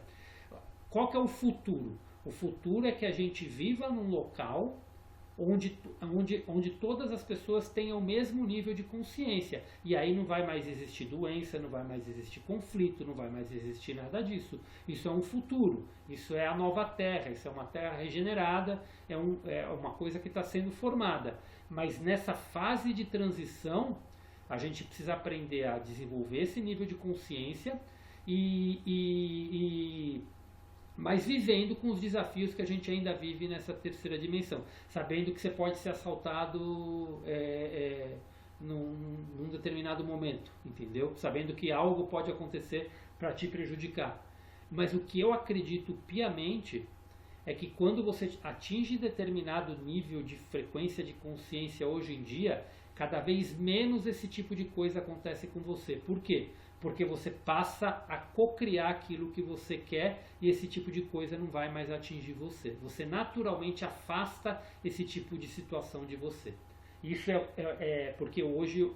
Qual que é o futuro? O futuro é que a gente viva num local onde todas as pessoas tenham o mesmo nível de consciência. E aí não vai mais existir doença, não vai mais existir conflito, não vai mais existir nada disso. Isso é um futuro, isso é a nova Terra, isso é uma Terra regenerada, é uma coisa que está sendo formada. Mas nessa fase de transição, a gente precisa aprender a desenvolver esse nível de consciência mas vivendo com os desafios que a gente ainda vive nessa terceira dimensão, sabendo que você pode ser assaltado num determinado momento, entendeu? Sabendo que algo pode acontecer para te prejudicar. Mas o que eu acredito piamente é que quando você atinge determinado nível de frequência de consciência hoje em dia, cada vez menos esse tipo de coisa acontece com você. Por quê? Porque você passa a cocriar aquilo que você quer e esse tipo de coisa não vai mais atingir você. Você naturalmente afasta esse tipo de situação de você. Isso porque hoje,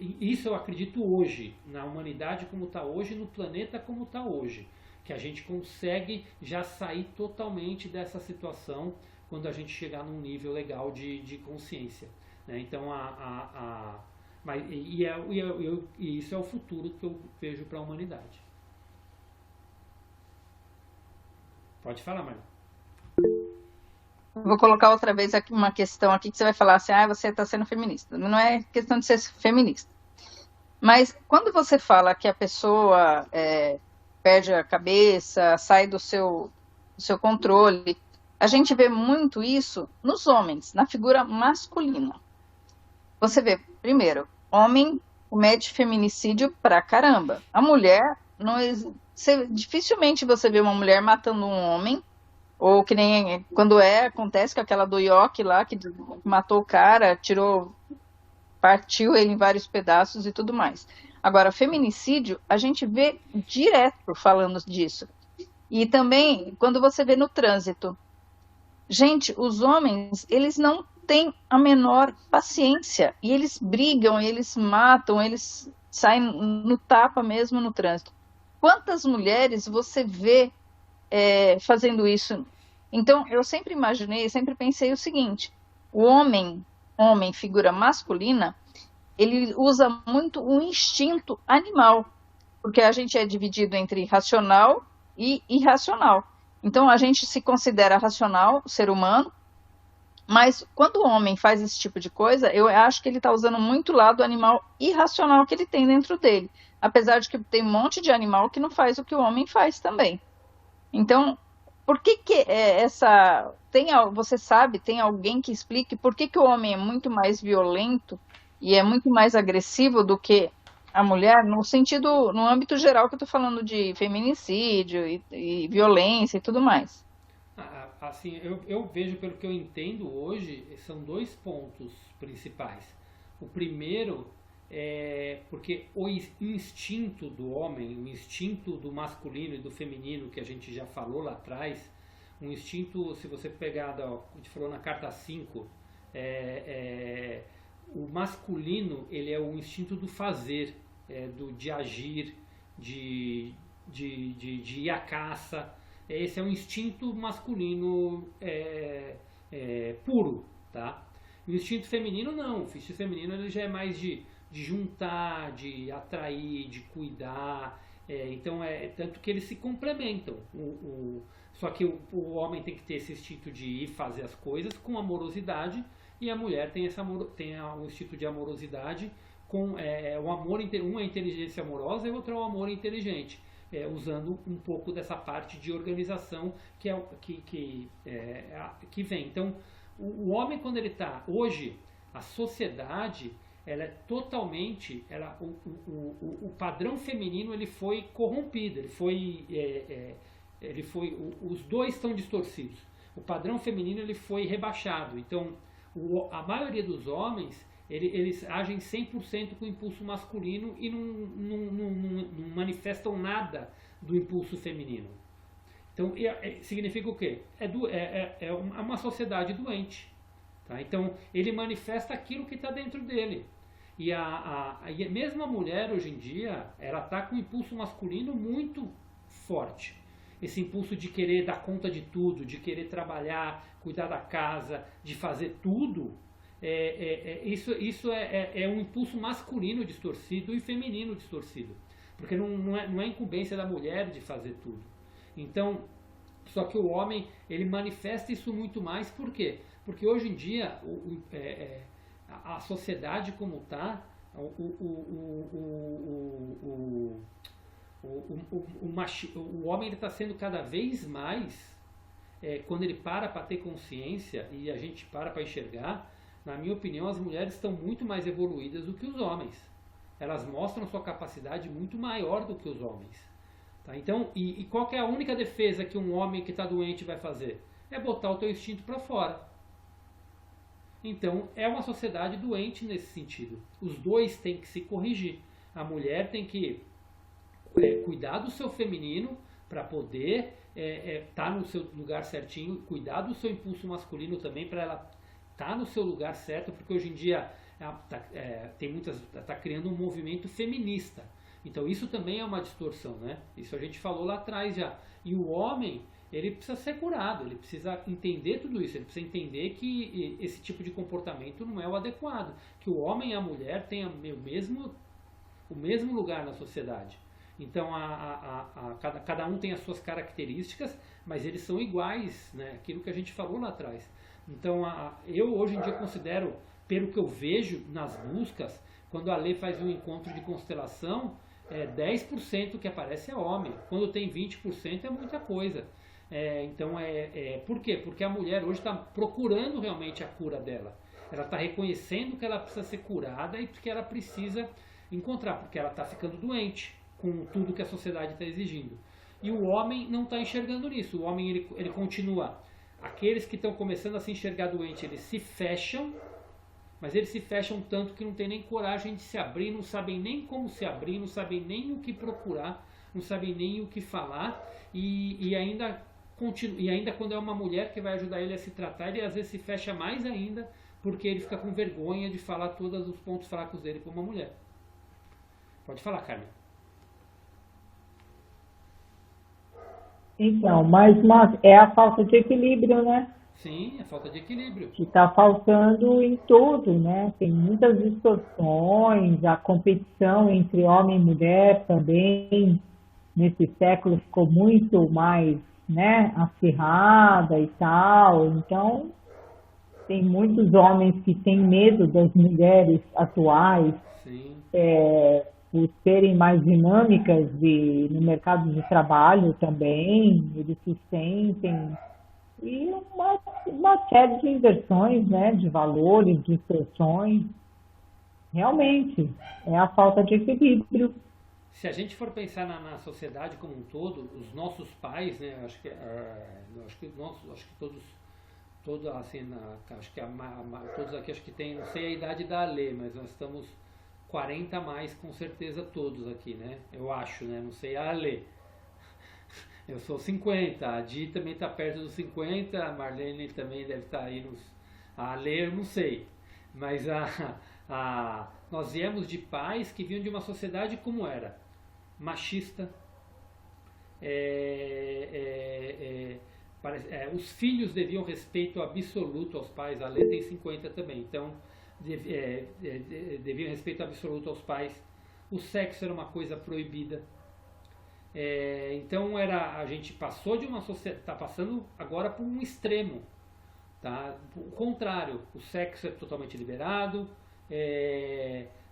isso eu acredito hoje, na humanidade como está hoje, no planeta como está hoje. Que a gente consegue já sair totalmente dessa situação quando a gente chegar num nível legal de consciência. Né? Então, isso é o futuro que eu vejo para a humanidade. Pode falar, Maria. Vou colocar outra vez aqui uma questão aqui que você vai falar assim, você está sendo feminista. Não é questão de ser feminista. Mas quando você fala que a pessoa perde a cabeça, sai do seu controle, a gente vê muito isso nos homens, na figura masculina. Você vê, primeiro, homem comete feminicídio pra caramba. A mulher, dificilmente você vê uma mulher matando um homem, ou que nem quando acontece com aquela do York lá, que matou o cara, partiu ele em vários pedaços e tudo mais. Agora, feminicídio, a gente vê direto falando disso. E também, quando você vê no trânsito, gente, os homens, eles não têm a menor paciência. E eles brigam, eles matam, eles saem no tapa mesmo no trânsito. Quantas mulheres você vê fazendo isso? Então, eu sempre imaginei, sempre pensei o seguinte, o homem, figura masculina, ele usa muito o instinto animal, porque a gente é dividido entre racional e irracional. Então, a gente se considera racional, ser humano, mas quando o homem faz esse tipo de coisa, eu acho que ele está usando muito o lado animal irracional que ele tem dentro dele. Apesar de que tem um monte de animal que não faz o que o homem faz também. Então, por que você sabe, tem alguém que explique por que o homem é muito mais violento e é muito mais agressivo do que a mulher, no âmbito geral que eu estou falando de feminicídio e violência e tudo mais? Assim, eu vejo, pelo que eu entendo hoje, são dois pontos principais. O primeiro é porque o instinto do homem, o instinto do masculino e do feminino, que a gente já falou lá atrás, um instinto, se você pegar, a gente falou na carta 5, o masculino, ele é o instinto do fazer, de agir, de ir à caça. Esse é um instinto masculino puro, tá? O instinto feminino não. O instinto feminino ele já é mais de juntar, de atrair, de cuidar. Então tanto que eles se complementam. Só que o homem tem que ter esse instinto de ir fazer as coisas com amorosidade e a mulher tem o instinto de amorosidade com o amor. Um é a inteligência amorosa e o outro é o amor inteligente. Usando um pouco dessa parte de organização que vem. Então, o homem, quando ele está... Hoje, a sociedade ela é totalmente, o padrão feminino ele foi corrompido, os dois estão distorcidos. O padrão feminino ele foi rebaixado. Então, a maioria dos homens eles agem 100% com o impulso masculino e não manifestam nada do impulso feminino. Então, significa o quê? É uma sociedade doente. Tá? Então, ele manifesta aquilo que está dentro dele. E mesmo a mulher, hoje em dia, ela está com um impulso masculino muito forte. Esse impulso de querer dar conta de tudo, de querer trabalhar, cuidar da casa, de fazer tudo, isso é um impulso masculino distorcido e feminino distorcido. Porque não é incumbência da mulher de fazer tudo. Então, só que o homem, ele manifesta isso muito mais, por quê? Porque hoje em dia, a sociedade como está, o homem está sendo cada vez mais, quando ele para ter consciência e a gente para enxergar, na minha opinião, as mulheres estão muito mais evoluídas do que os homens. Elas mostram sua capacidade muito maior do que os homens. Tá? Então, e qual que é a única defesa que um homem que está doente vai fazer? É botar o teu instinto para fora. Então, é uma sociedade doente nesse sentido. Os dois têm que se corrigir. A mulher tem que cuidar do seu feminino para poder estar no seu lugar certinho, cuidar do seu impulso masculino também para ela estar no seu lugar certo, porque hoje em dia está criando um movimento feminista. Então isso também é uma distorção, né? Isso a gente falou lá atrás já. E o homem, ele precisa ser curado, ele precisa entender tudo isso, ele precisa entender que esse tipo de comportamento não é o adequado, que o homem e a mulher têm o mesmo lugar na sociedade. Então cada um tem as suas características, mas eles são iguais, né? Aquilo que a gente falou lá atrás. Então eu hoje em dia considero, pelo que eu vejo nas buscas, quando a Lê faz um encontro de constelação, 10% que aparece é homem. Quando tem 20% é muita coisa. Então, por quê? Porque a mulher hoje está procurando realmente a cura dela. Ela está reconhecendo que ela precisa ser curada e que ela precisa encontrar, porque ela está ficando doente com tudo que a sociedade está exigindo. E o homem não está enxergando nisso. O homem ele continua. Aqueles que estão começando a se enxergar doente, eles se fecham, mas eles se fecham tanto que não tem nem coragem de se abrir, não sabem nem como se abrir, não sabem nem o que procurar, não sabem nem o que falar, e ainda quando é uma mulher que vai ajudar ele a se tratar, ele às vezes se fecha mais ainda, porque ele fica com vergonha de falar todos os pontos fracos dele para uma mulher. Pode falar, Carmen. Então, mas é a falta de equilíbrio, né? Sim, a falta de equilíbrio. Que está faltando em tudo, né? Tem muitas distorções, a competição entre homem e mulher também, nesse século ficou muito mais, né, acirrada e tal. Então, tem muitos homens que têm medo das mulheres atuais, Sim. Por serem mais dinâmicas no mercado de trabalho também, eles se sentem... E uma série de inversões, né, de valores, de distorções. Realmente, é a falta de equilíbrio. Se a gente for pensar na sociedade como um todo, os nossos pais, né, acho que todos assim, todos aqui acho que tem, não sei a idade da Alê, mas nós estamos 40 a mais com certeza todos aqui, né? Eu acho, né? Não sei a Alê. Eu sou 50, a Di também está perto dos 50, a Marlene também deve estar aí nos... A Alê eu não sei, mas nós viemos de pais que vinham de uma sociedade como era, machista, os filhos deviam respeito absoluto aos pais, a Alê tem 50 também, então deviam respeito absoluto aos pais, o sexo era uma coisa proibida. Então a gente passou de uma sociedade, está passando agora por um extremo, tá? O contrário, o sexo é totalmente liberado,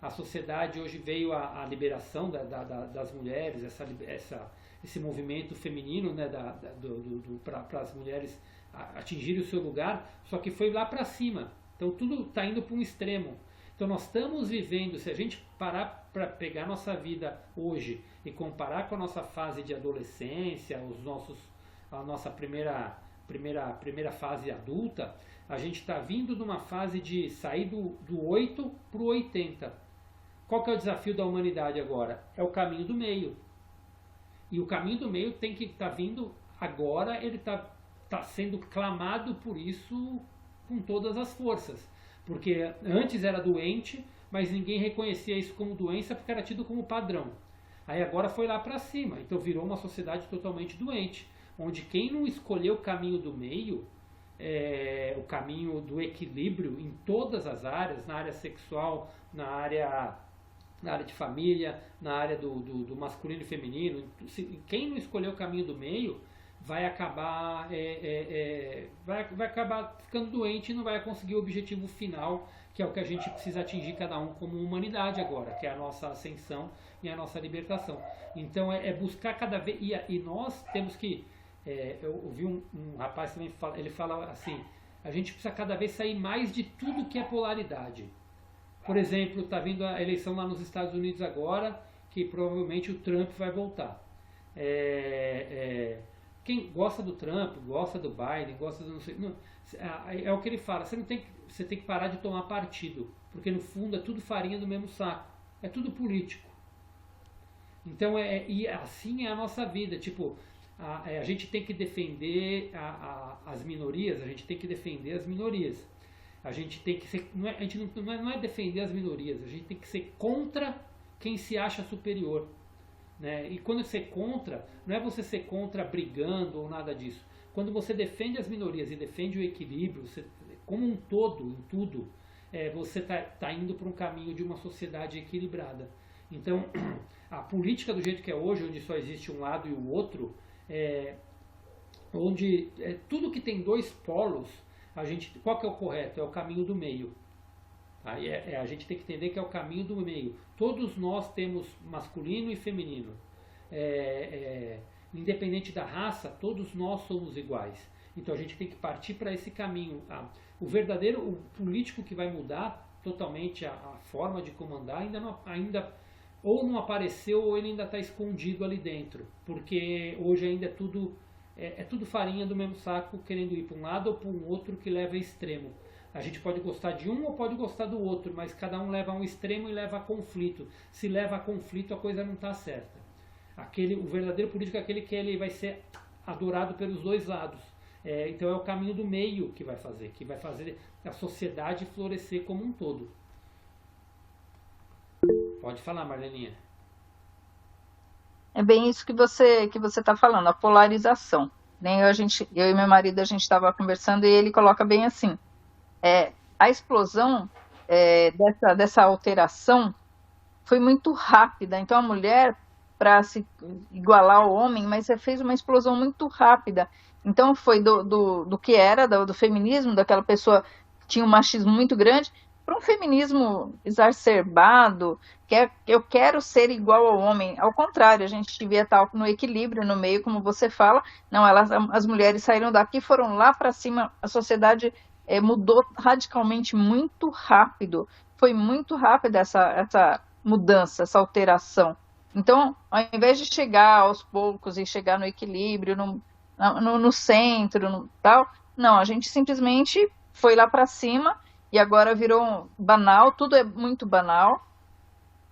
a sociedade hoje veio a liberação das mulheres, esse movimento feminino, né, para as mulheres atingirem o seu lugar, só que foi lá para cima, então tudo está indo para um extremo. Então nós estamos vivendo, se a gente parar para pegar nossa vida hoje e comparar com a nossa fase de adolescência, a nossa primeira fase adulta, a gente está vindo de uma fase de sair do 8 para o 80. Qual que é o desafio da humanidade agora? É o caminho do meio. E o caminho do meio tem que estar vindo agora, ele está sendo clamado por isso com todas as forças. Porque antes era doente, mas ninguém reconhecia isso como doença porque era tido como padrão. Aí agora foi lá para cima, então virou uma sociedade totalmente doente, onde quem não escolheu o caminho do meio, o caminho do equilíbrio em todas as áreas, na área sexual, na área de família, na área do masculino e feminino, quem não escolheu o caminho do meio vai acabar ficando doente e não vai conseguir o objetivo final, que é o que a gente precisa atingir cada um como humanidade agora, que é a nossa ascensão e a nossa libertação. Então é buscar cada vez, e nós temos que, eu ouvi um rapaz também, ele fala assim, a gente precisa cada vez sair mais de tudo que é polaridade. Por exemplo, está vindo a eleição lá nos Estados Unidos agora, que provavelmente o Trump vai voltar. Quem gosta do Trump, gosta do Biden, gosta do não sei, não, é o que ele fala, você tem que parar de tomar partido, porque no fundo é tudo farinha do mesmo saco, é tudo político. Então e assim é a nossa vida, tipo, a gente tem que defender as minorias, a gente tem que defender as minorias. A gente tem que ser, a gente não é defender as minorias, a gente tem que ser contra quem se acha superior. Né? E quando você é contra, não é você ser contra brigando ou nada disso. Quando você defende as minorias e defende o equilíbrio, como um todo, em tudo, você está indo para um caminho de uma sociedade equilibrada. Então, a política do jeito que é hoje, onde só existe um lado e o outro, onde tudo que tem dois polos, qual que é o correto? É o caminho do meio. Aí a gente tem que entender que é o caminho do meio. Todos nós temos masculino e feminino. Independente da raça, todos nós somos iguais. Então a gente tem que partir para esse caminho. O político que vai mudar totalmente a forma de comandar ainda ou não apareceu ou ele ainda está escondido ali dentro. Porque hoje ainda é tudo farinha do mesmo saco, querendo ir para um lado ou para um outro que leva a extremo. A gente pode gostar de um ou pode gostar do outro, mas cada um leva a um extremo e leva a conflito. Se leva a conflito, a coisa não está certa. O verdadeiro político é aquele que ele vai ser adorado pelos dois lados. Então é o caminho do meio que vai fazer a sociedade florescer como um todo. Pode falar, Marleninha. É bem isso que você está falando, a polarização. Eu e meu marido, a gente estava conversando e ele coloca bem assim, a explosão dessa alteração foi muito rápida. Então a mulher, para se igualar ao homem, mas fez uma explosão muito rápida. Então foi do que era, do feminismo, daquela pessoa que tinha um machismo muito grande, para um feminismo exacerbado, eu quero ser igual ao homem. Ao contrário, a gente devia estar no equilíbrio, no meio, como você fala. Não, as mulheres saíram daqui, foram lá para cima, a sociedade mudou radicalmente muito rápido. Foi muito rápida essa mudança, essa alteração. Então, ao invés de chegar aos poucos e chegar no equilíbrio, no centro, tal, não, a gente simplesmente foi lá para cima e agora virou banal, tudo é muito banal.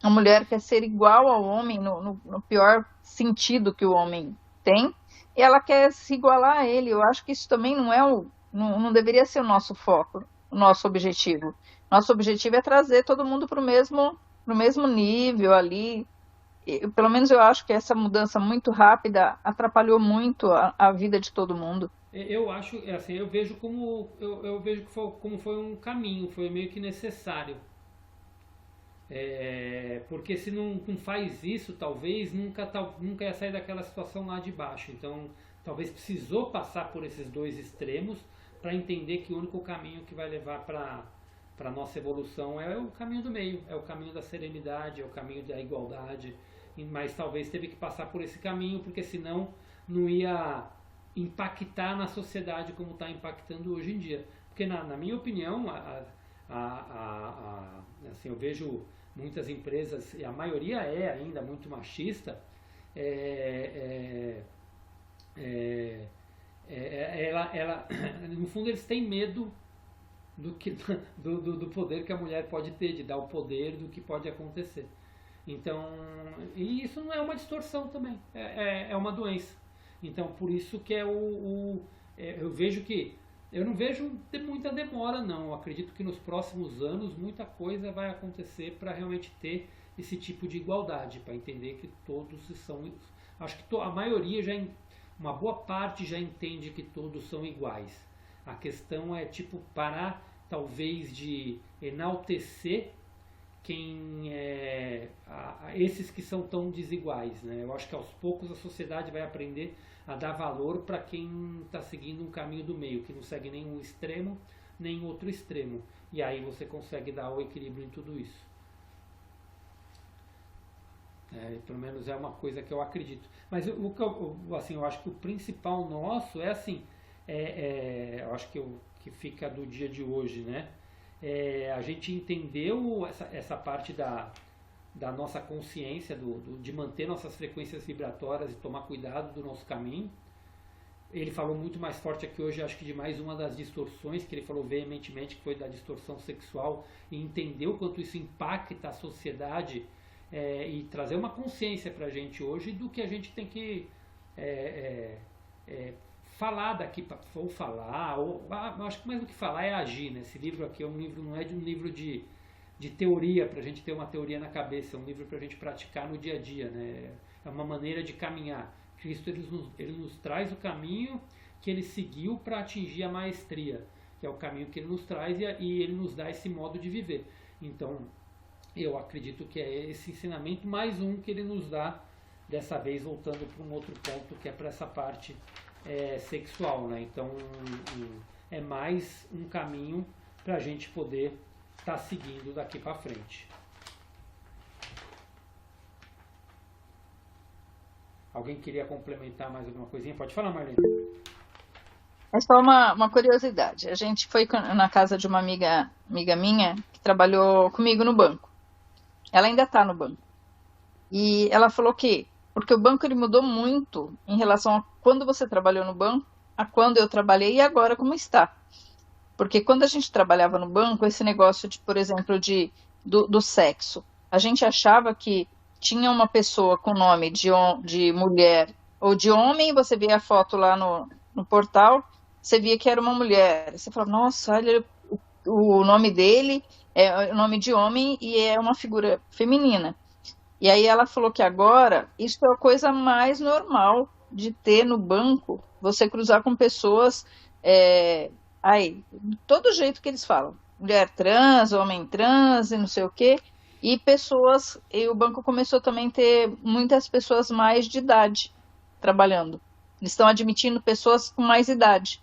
A mulher quer ser igual ao homem no pior sentido que o homem tem, e ela quer se igualar a ele. Eu acho que isso também não deveria ser o nosso foco, o nosso objetivo. Nosso objetivo é trazer todo mundo para o mesmo nível ali. Pelo menos eu acho que essa mudança muito rápida atrapalhou muito a vida de todo mundo. Eu acho, assim, eu vejo como foi um caminho, foi meio que necessário. Porque se não faz isso, talvez nunca ia sair daquela situação lá de baixo. Então, talvez precisou passar por esses dois extremos para entender que o único caminho que vai levar para a nossa evolução é o caminho do meio, é o caminho da serenidade, é o caminho da igualdade. Mas talvez teve que passar por esse caminho, porque senão não ia impactar na sociedade como está impactando hoje em dia. Porque na minha opinião, Assim, eu vejo muitas empresas, e a maioria é ainda muito machista, é, é, no fundo eles têm medo do poder que a mulher pode ter, de dar o poder do que pode acontecer. Então, e isso não é uma distorção também, é uma doença. Então, por isso que eu vejo que, eu não vejo muita demora não, eu acredito que nos próximos anos muita coisa vai acontecer para realmente ter esse tipo de igualdade, para entender que todos são, acho que a maioria uma boa parte já entende que todos são iguais. A questão é tipo parar talvez de enaltecer esses que são tão desiguais, né? Eu acho que aos poucos a sociedade vai aprender a dar valor para quem está seguindo um caminho do meio, que não segue nenhum extremo, nem outro extremo. E aí você consegue dar o equilíbrio em tudo isso. Pelo menos é uma coisa que eu acredito. Mas assim, eu acho que o principal nosso é assim, eu acho que fica do dia de hoje, né? A gente entendeu essa parte da nossa consciência, de manter nossas frequências vibratórias e tomar cuidado do nosso caminho. Ele falou muito mais forte aqui hoje, acho que de mais uma das distorções, que ele falou veementemente, que foi da distorção sexual, e entendeu quanto isso impacta a sociedade, e trazer uma consciência para a gente hoje do que a gente tem que falar daqui, ou falar, acho que mais do que falar é agir, né? Esse livro aqui não é um livro de teoria, para a gente ter uma teoria na cabeça, é um livro para a gente praticar no dia a dia, né? É uma maneira de caminhar. Cristo ele nos traz o caminho que ele seguiu para atingir a maestria, que é o caminho que ele nos traz, e ele nos dá esse modo de viver. Então, eu acredito que é esse ensinamento mais um que ele nos dá, dessa vez voltando para um outro ponto, que é para essa parte sexual, né? Então, é mais um caminho para a gente poder estar seguindo daqui para frente. Alguém queria complementar mais alguma coisinha? Pode falar, Marlene. É só uma curiosidade. A gente foi na casa de uma amiga minha que trabalhou comigo no banco. Ela ainda está no banco. E ela falou que, porque o banco ele mudou muito em relação a quando você trabalhou no banco, a quando eu trabalhei e agora como está. Porque quando a gente trabalhava no banco, esse negócio de, por exemplo, do sexo, a gente achava que tinha uma pessoa com nome de mulher ou de homem, você via a foto lá no portal, você via que era uma mulher. Você falava, nossa, olha, o nome dele é o nome de homem e é uma figura feminina. E aí ela falou que agora isso é a coisa mais normal de ter no banco, você cruzar com pessoas, todo jeito que eles falam, mulher trans, homem trans e não sei o quê, e o banco começou também a ter muitas pessoas mais de idade trabalhando. Eles estão admitindo pessoas com mais idade.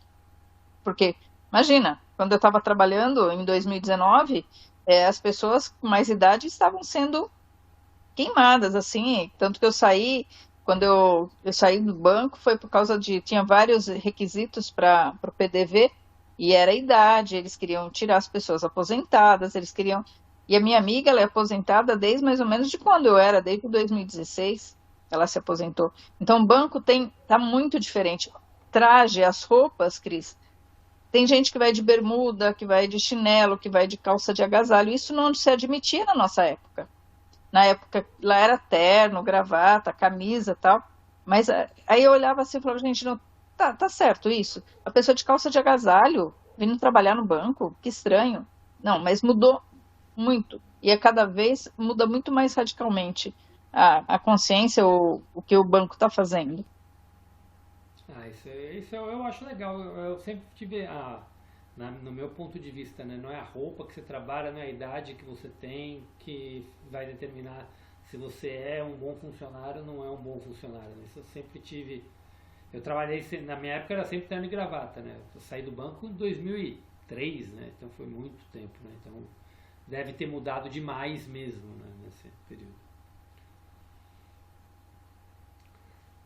Porque, imagina, quando eu estava trabalhando em 2019, as pessoas com mais idade estavam sendo queimadas, assim, tanto que eu saí, quando eu saí do banco, foi por causa tinha vários requisitos para o PDV, e era a idade, eles queriam tirar as pessoas aposentadas, e a minha amiga, ela é aposentada desde mais ou menos de quando eu era, desde 2016, ela se aposentou. Então o banco tá muito diferente. Traje, as roupas, Cris, tem gente que vai de bermuda, que vai de chinelo, que vai de calça de agasalho, isso não se admitia na nossa época. Na época, lá era terno, gravata, camisa e tal. Mas aí eu olhava assim e falava, gente, não, tá certo isso? A pessoa de calça de agasalho vindo trabalhar no banco, que estranho. Não, mas mudou muito. E cada vez muda muito mais radicalmente a consciência, o que o banco está fazendo. Isso eu acho legal. Eu sempre tive no meu ponto de vista, né? Não é a roupa que você trabalha, não é a idade que você tem que vai determinar se você é um bom funcionário ou não é um bom funcionário, né? Isso eu sempre tive. Eu trabalhei, na minha época era sempre terno e gravata, né? Eu saí do banco em 2003, né? Então foi muito tempo, né? Então deve ter mudado demais mesmo, né? Nesse período.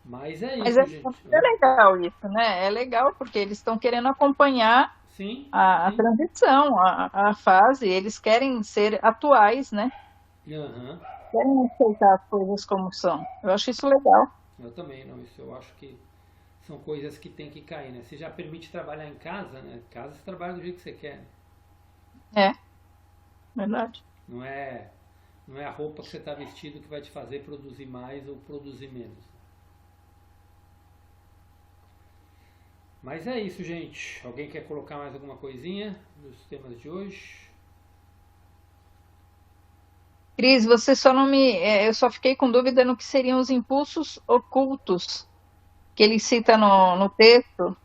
Mas é isso, gente. É legal isso, né? É legal porque eles estão querendo acompanhar Sim, a sim. transição, a fase. Eles querem ser atuais, né? Aham. Querem aceitar as coisas como são. Eu acho isso legal. Eu também, não. Isso eu acho que são coisas que tem que cair, né? Você já permite trabalhar em casa, né? Em casa você trabalha do jeito que você quer. É, verdade. Não é, não é a roupa que você está vestido que vai te fazer produzir mais ou produzir menos. Mas é isso, gente. Alguém quer colocar mais alguma coisinha dos temas de hoje? Cris, você só não me. Eu só fiquei com dúvida no que seriam os impulsos ocultos, que ele cita no texto,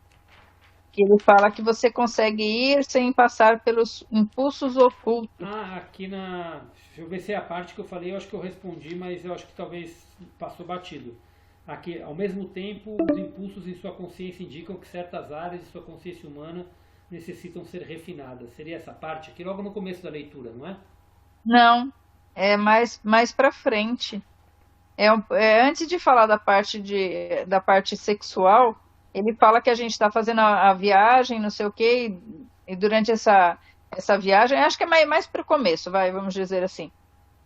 que ele fala que você consegue ir sem passar pelos impulsos ocultos. Ah, aqui na. Deixa eu ver se é a parte que eu falei, eu acho que eu respondi, mas eu acho que talvez passou batido. Aqui, ao mesmo tempo, os impulsos em sua consciência indicam que certas áreas de sua consciência humana necessitam ser refinadas. Seria essa parte aqui, logo no começo da leitura, não é? Não, é mais para frente. Antes de falar da parte sexual, ele fala que a gente está fazendo a viagem, não sei o quê, e durante essa viagem, acho que é mais para o começo, vamos dizer assim,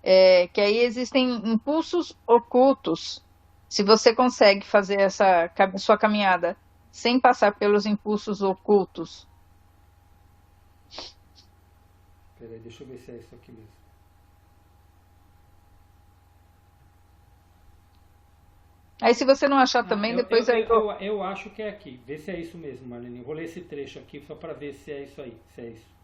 que aí existem impulsos ocultos. Se você consegue fazer essa sua caminhada sem passar pelos impulsos ocultos. Peraí, deixa eu ver se é isso aqui mesmo. Aí se você não achar Ah, também, depois aí eu acho que é aqui. Vê se é isso mesmo, Marlene. Eu vou ler esse trecho aqui só para ver se é isso aí. Se é isso.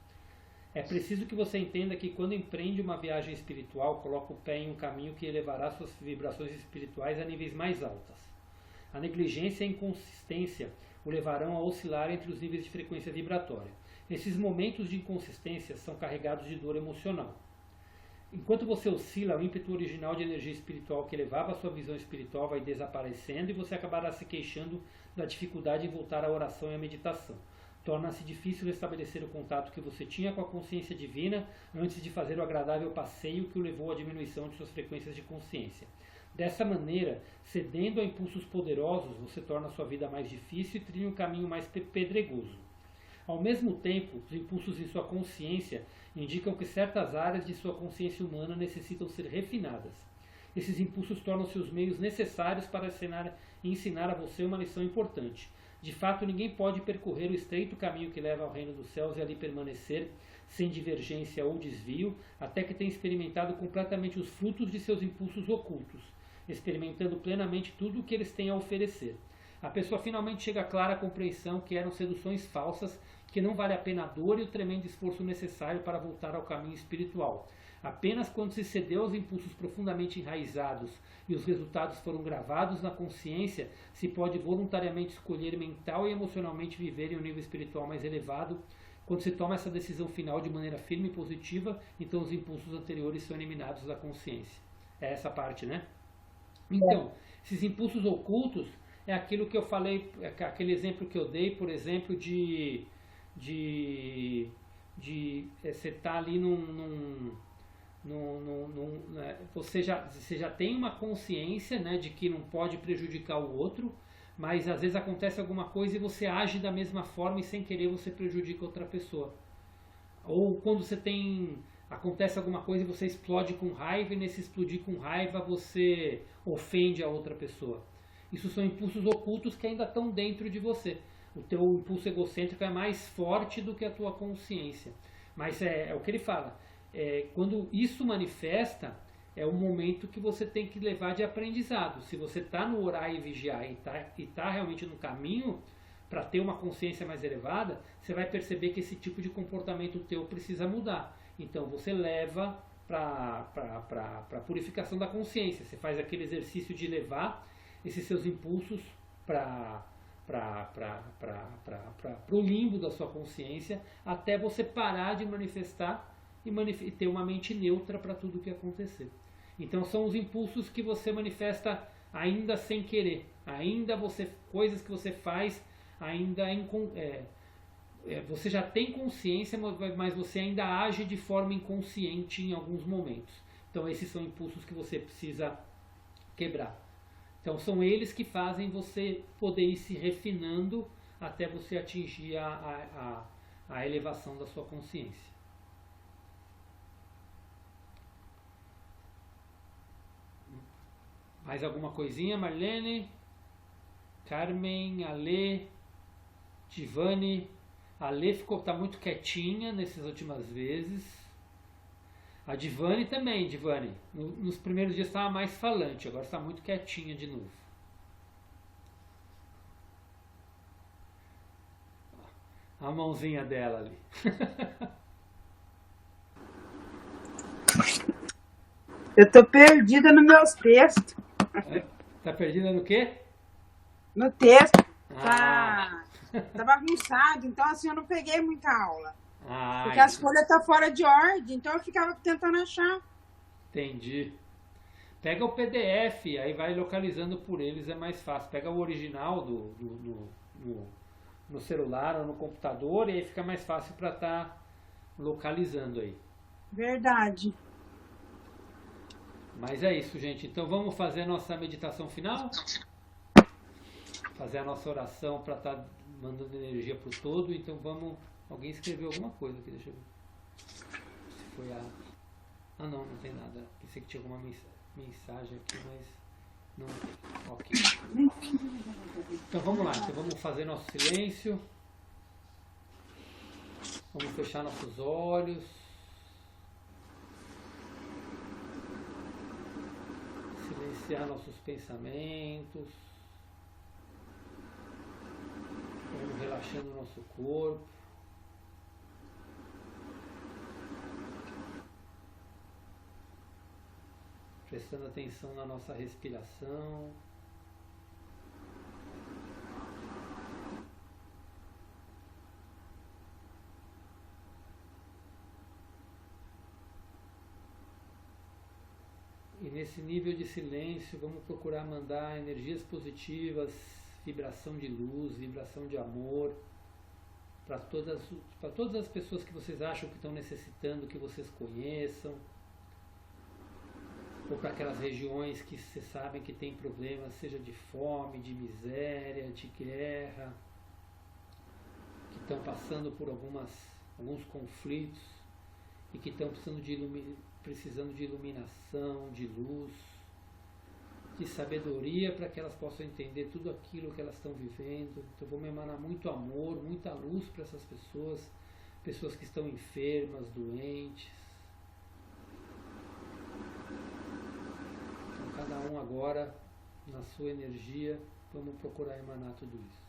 É preciso que você entenda que quando empreende uma viagem espiritual, coloca o pé em um caminho que elevará suas vibrações espirituais a níveis mais altas. A negligência e a inconsistência o levarão a oscilar entre os níveis de frequência vibratória. Esses momentos de inconsistência são carregados de dor emocional. Enquanto você oscila, o ímpeto original de energia espiritual que levava a sua visão espiritual vai desaparecendo e você acabará se queixando da dificuldade em voltar à oração e à meditação. Torna-se difícil restabelecer o contato que você tinha com a consciência divina antes de fazer o agradável passeio que o levou à diminuição de suas frequências de consciência. Dessa maneira, cedendo a impulsos poderosos, você torna a sua vida mais difícil e trilha um caminho mais pedregoso. Ao mesmo tempo, os impulsos em sua consciência indicam que certas áreas de sua consciência humana necessitam ser refinadas. Esses impulsos tornam-se os meios necessários para ensinar a você uma lição importante. De fato, ninguém pode percorrer o estreito caminho que leva ao reino dos céus e ali permanecer, sem divergência ou desvio, até que tenha experimentado completamente os frutos de seus impulsos ocultos, experimentando plenamente tudo o que eles têm a oferecer. A pessoa finalmente chega à clara compreensão que eram seduções falsas, que não vale a pena a dor e o tremendo esforço necessário para voltar ao caminho espiritual. Apenas quando se cedeu aos impulsos profundamente enraizados e os resultados foram gravados na consciência, se pode voluntariamente escolher mental e emocionalmente viver em um nível espiritual mais elevado. Quando se toma essa decisão final de maneira firme e positiva, então os impulsos anteriores são eliminados da consciência. É essa parte, né? Então, esses impulsos ocultos é aquilo que eu falei, aquele exemplo que eu dei, por exemplo, você está ali você já tem uma consciência, né, de que não pode prejudicar o outro, mas às vezes acontece alguma coisa e você age da mesma forma e sem querer você prejudica outra pessoa. Ou quando acontece alguma coisa e você explode com raiva e nesse explodir com raiva você ofende a outra pessoa. Isso são impulsos ocultos que ainda estão dentro de você. O teu impulso egocêntrico é mais forte do que a tua consciência. Mas é o que ele fala. Quando isso manifesta, é o momento que você tem que levar de aprendizado. Se você está no orar e vigiar e tá realmente no caminho para ter uma consciência mais elevada, você vai perceber que esse tipo de comportamento teu precisa mudar. Então você leva para a purificação da consciência. Você faz aquele exercício de levar esses seus impulsos para o limbo da sua consciência, até você parar de manifestar e ter uma mente neutra para tudo o que acontecer. Então são os impulsos que você manifesta ainda sem querer, coisas que você faz ainda você já tem consciência, mas você ainda age de forma inconsciente em alguns momentos. Então esses são impulsos que você precisa quebrar. Então são eles que fazem você poder ir se refinando até você atingir a elevação da sua consciência. Mais alguma coisinha, Marlene? Carmen, Ale, Divane. A Ale tá muito quietinha nessas últimas vezes. A Divane também, Divane. Nos primeiros dias estava mais falante, agora está muito quietinha de novo. A mãozinha dela ali. Eu tô perdida nos meus textos. Tá perdida no quê? No texto. Ah. Tá bagunçado, então assim eu não peguei muita aula. Ah, Porque as folhas tá fora de ordem, então eu ficava tentando achar. Entendi. Pega o PDF, aí vai localizando por eles, é mais fácil. Pega o original no celular ou no computador e aí fica mais fácil para estar localizando aí. Verdade. Mas é isso, gente. Então vamos fazer a nossa meditação final? Fazer a nossa oração para estar mandando energia para o todo. Então vamos... Alguém escreveu alguma coisa aqui, deixa eu ver. Se foi a... Ah não, não tem nada. Pensei que tinha alguma mensagem aqui, mas não tem. Ok. Então vamos lá. Então vamos fazer nosso silêncio. Vamos fechar nossos olhos. Silenciar nossos pensamentos. Vamos relaxando o nosso corpo. Prestando atenção na nossa respiração. E nesse nível de silêncio, vamos procurar mandar energias positivas, vibração de luz, vibração de amor, para todas as pessoas que vocês acham que estão necessitando, que vocês conheçam. Ou para aquelas regiões que vocês sabem que tem problemas, seja de fome, de miséria, de guerra, que estão passando por alguns conflitos e que estão precisando de iluminação, de luz, de sabedoria para que elas possam entender tudo aquilo que elas estão vivendo. Então vamos emanar muito amor, muita luz para essas pessoas, pessoas que estão enfermas, doentes. Cada um agora, na sua energia, vamos procurar emanar tudo isso.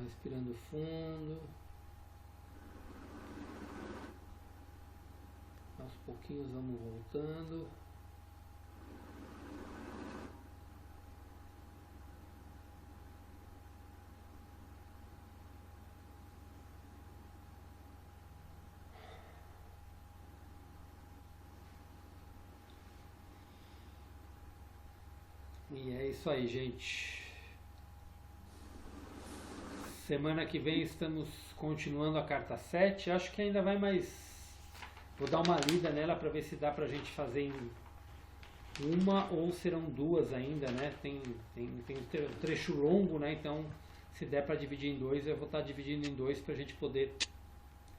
respirando fundo. Aos pouquinhos vamos voltando. E é isso aí, gente. Semana que vem estamos continuando a carta 7. Acho que ainda vai mais. Vou dar uma lida nela para ver se dá pra gente fazer em uma ou serão duas ainda, né? Tem um trecho longo, né? Então, se der para dividir em dois, eu vou estar dividindo em dois pra gente poder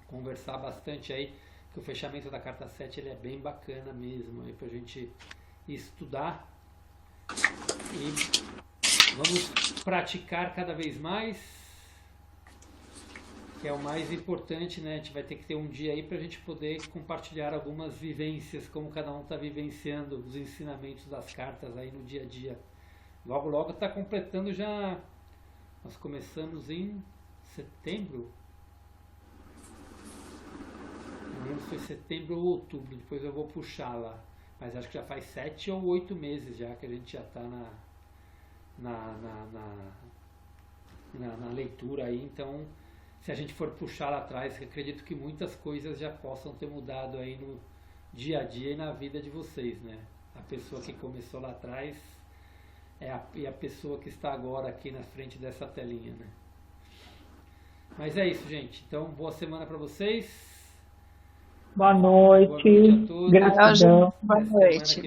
conversar bastante aí. Que o fechamento da carta 7 ele é bem bacana mesmo aí pra gente estudar. E vamos praticar cada vez mais, que é o mais importante, né? A gente vai ter que ter um dia aí para a gente poder compartilhar algumas vivências, como cada um está vivenciando os ensinamentos das cartas aí no dia a dia. Logo, logo está completando já. Nós começamos em setembro. Não lembro se foi setembro ou outubro, depois eu vou puxar lá. Mas acho que já faz 7 ou 8 meses já que a gente já está na leitura aí. Então, se a gente for puxar lá atrás, acredito que muitas coisas já possam ter mudado aí no dia a dia e na vida de vocês, né? A pessoa que começou lá atrás e a pessoa que está agora aqui na frente dessa telinha, né? Mas é isso, gente. Então, boa semana para vocês. Boa noite. Boa noite a todos. Gratidão. Boa noite.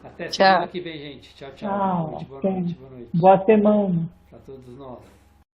Até semana que vem, gente. Tchau, tchau. Tchau. Boa noite, boa noite, boa noite. Boa semana. Para todos nós.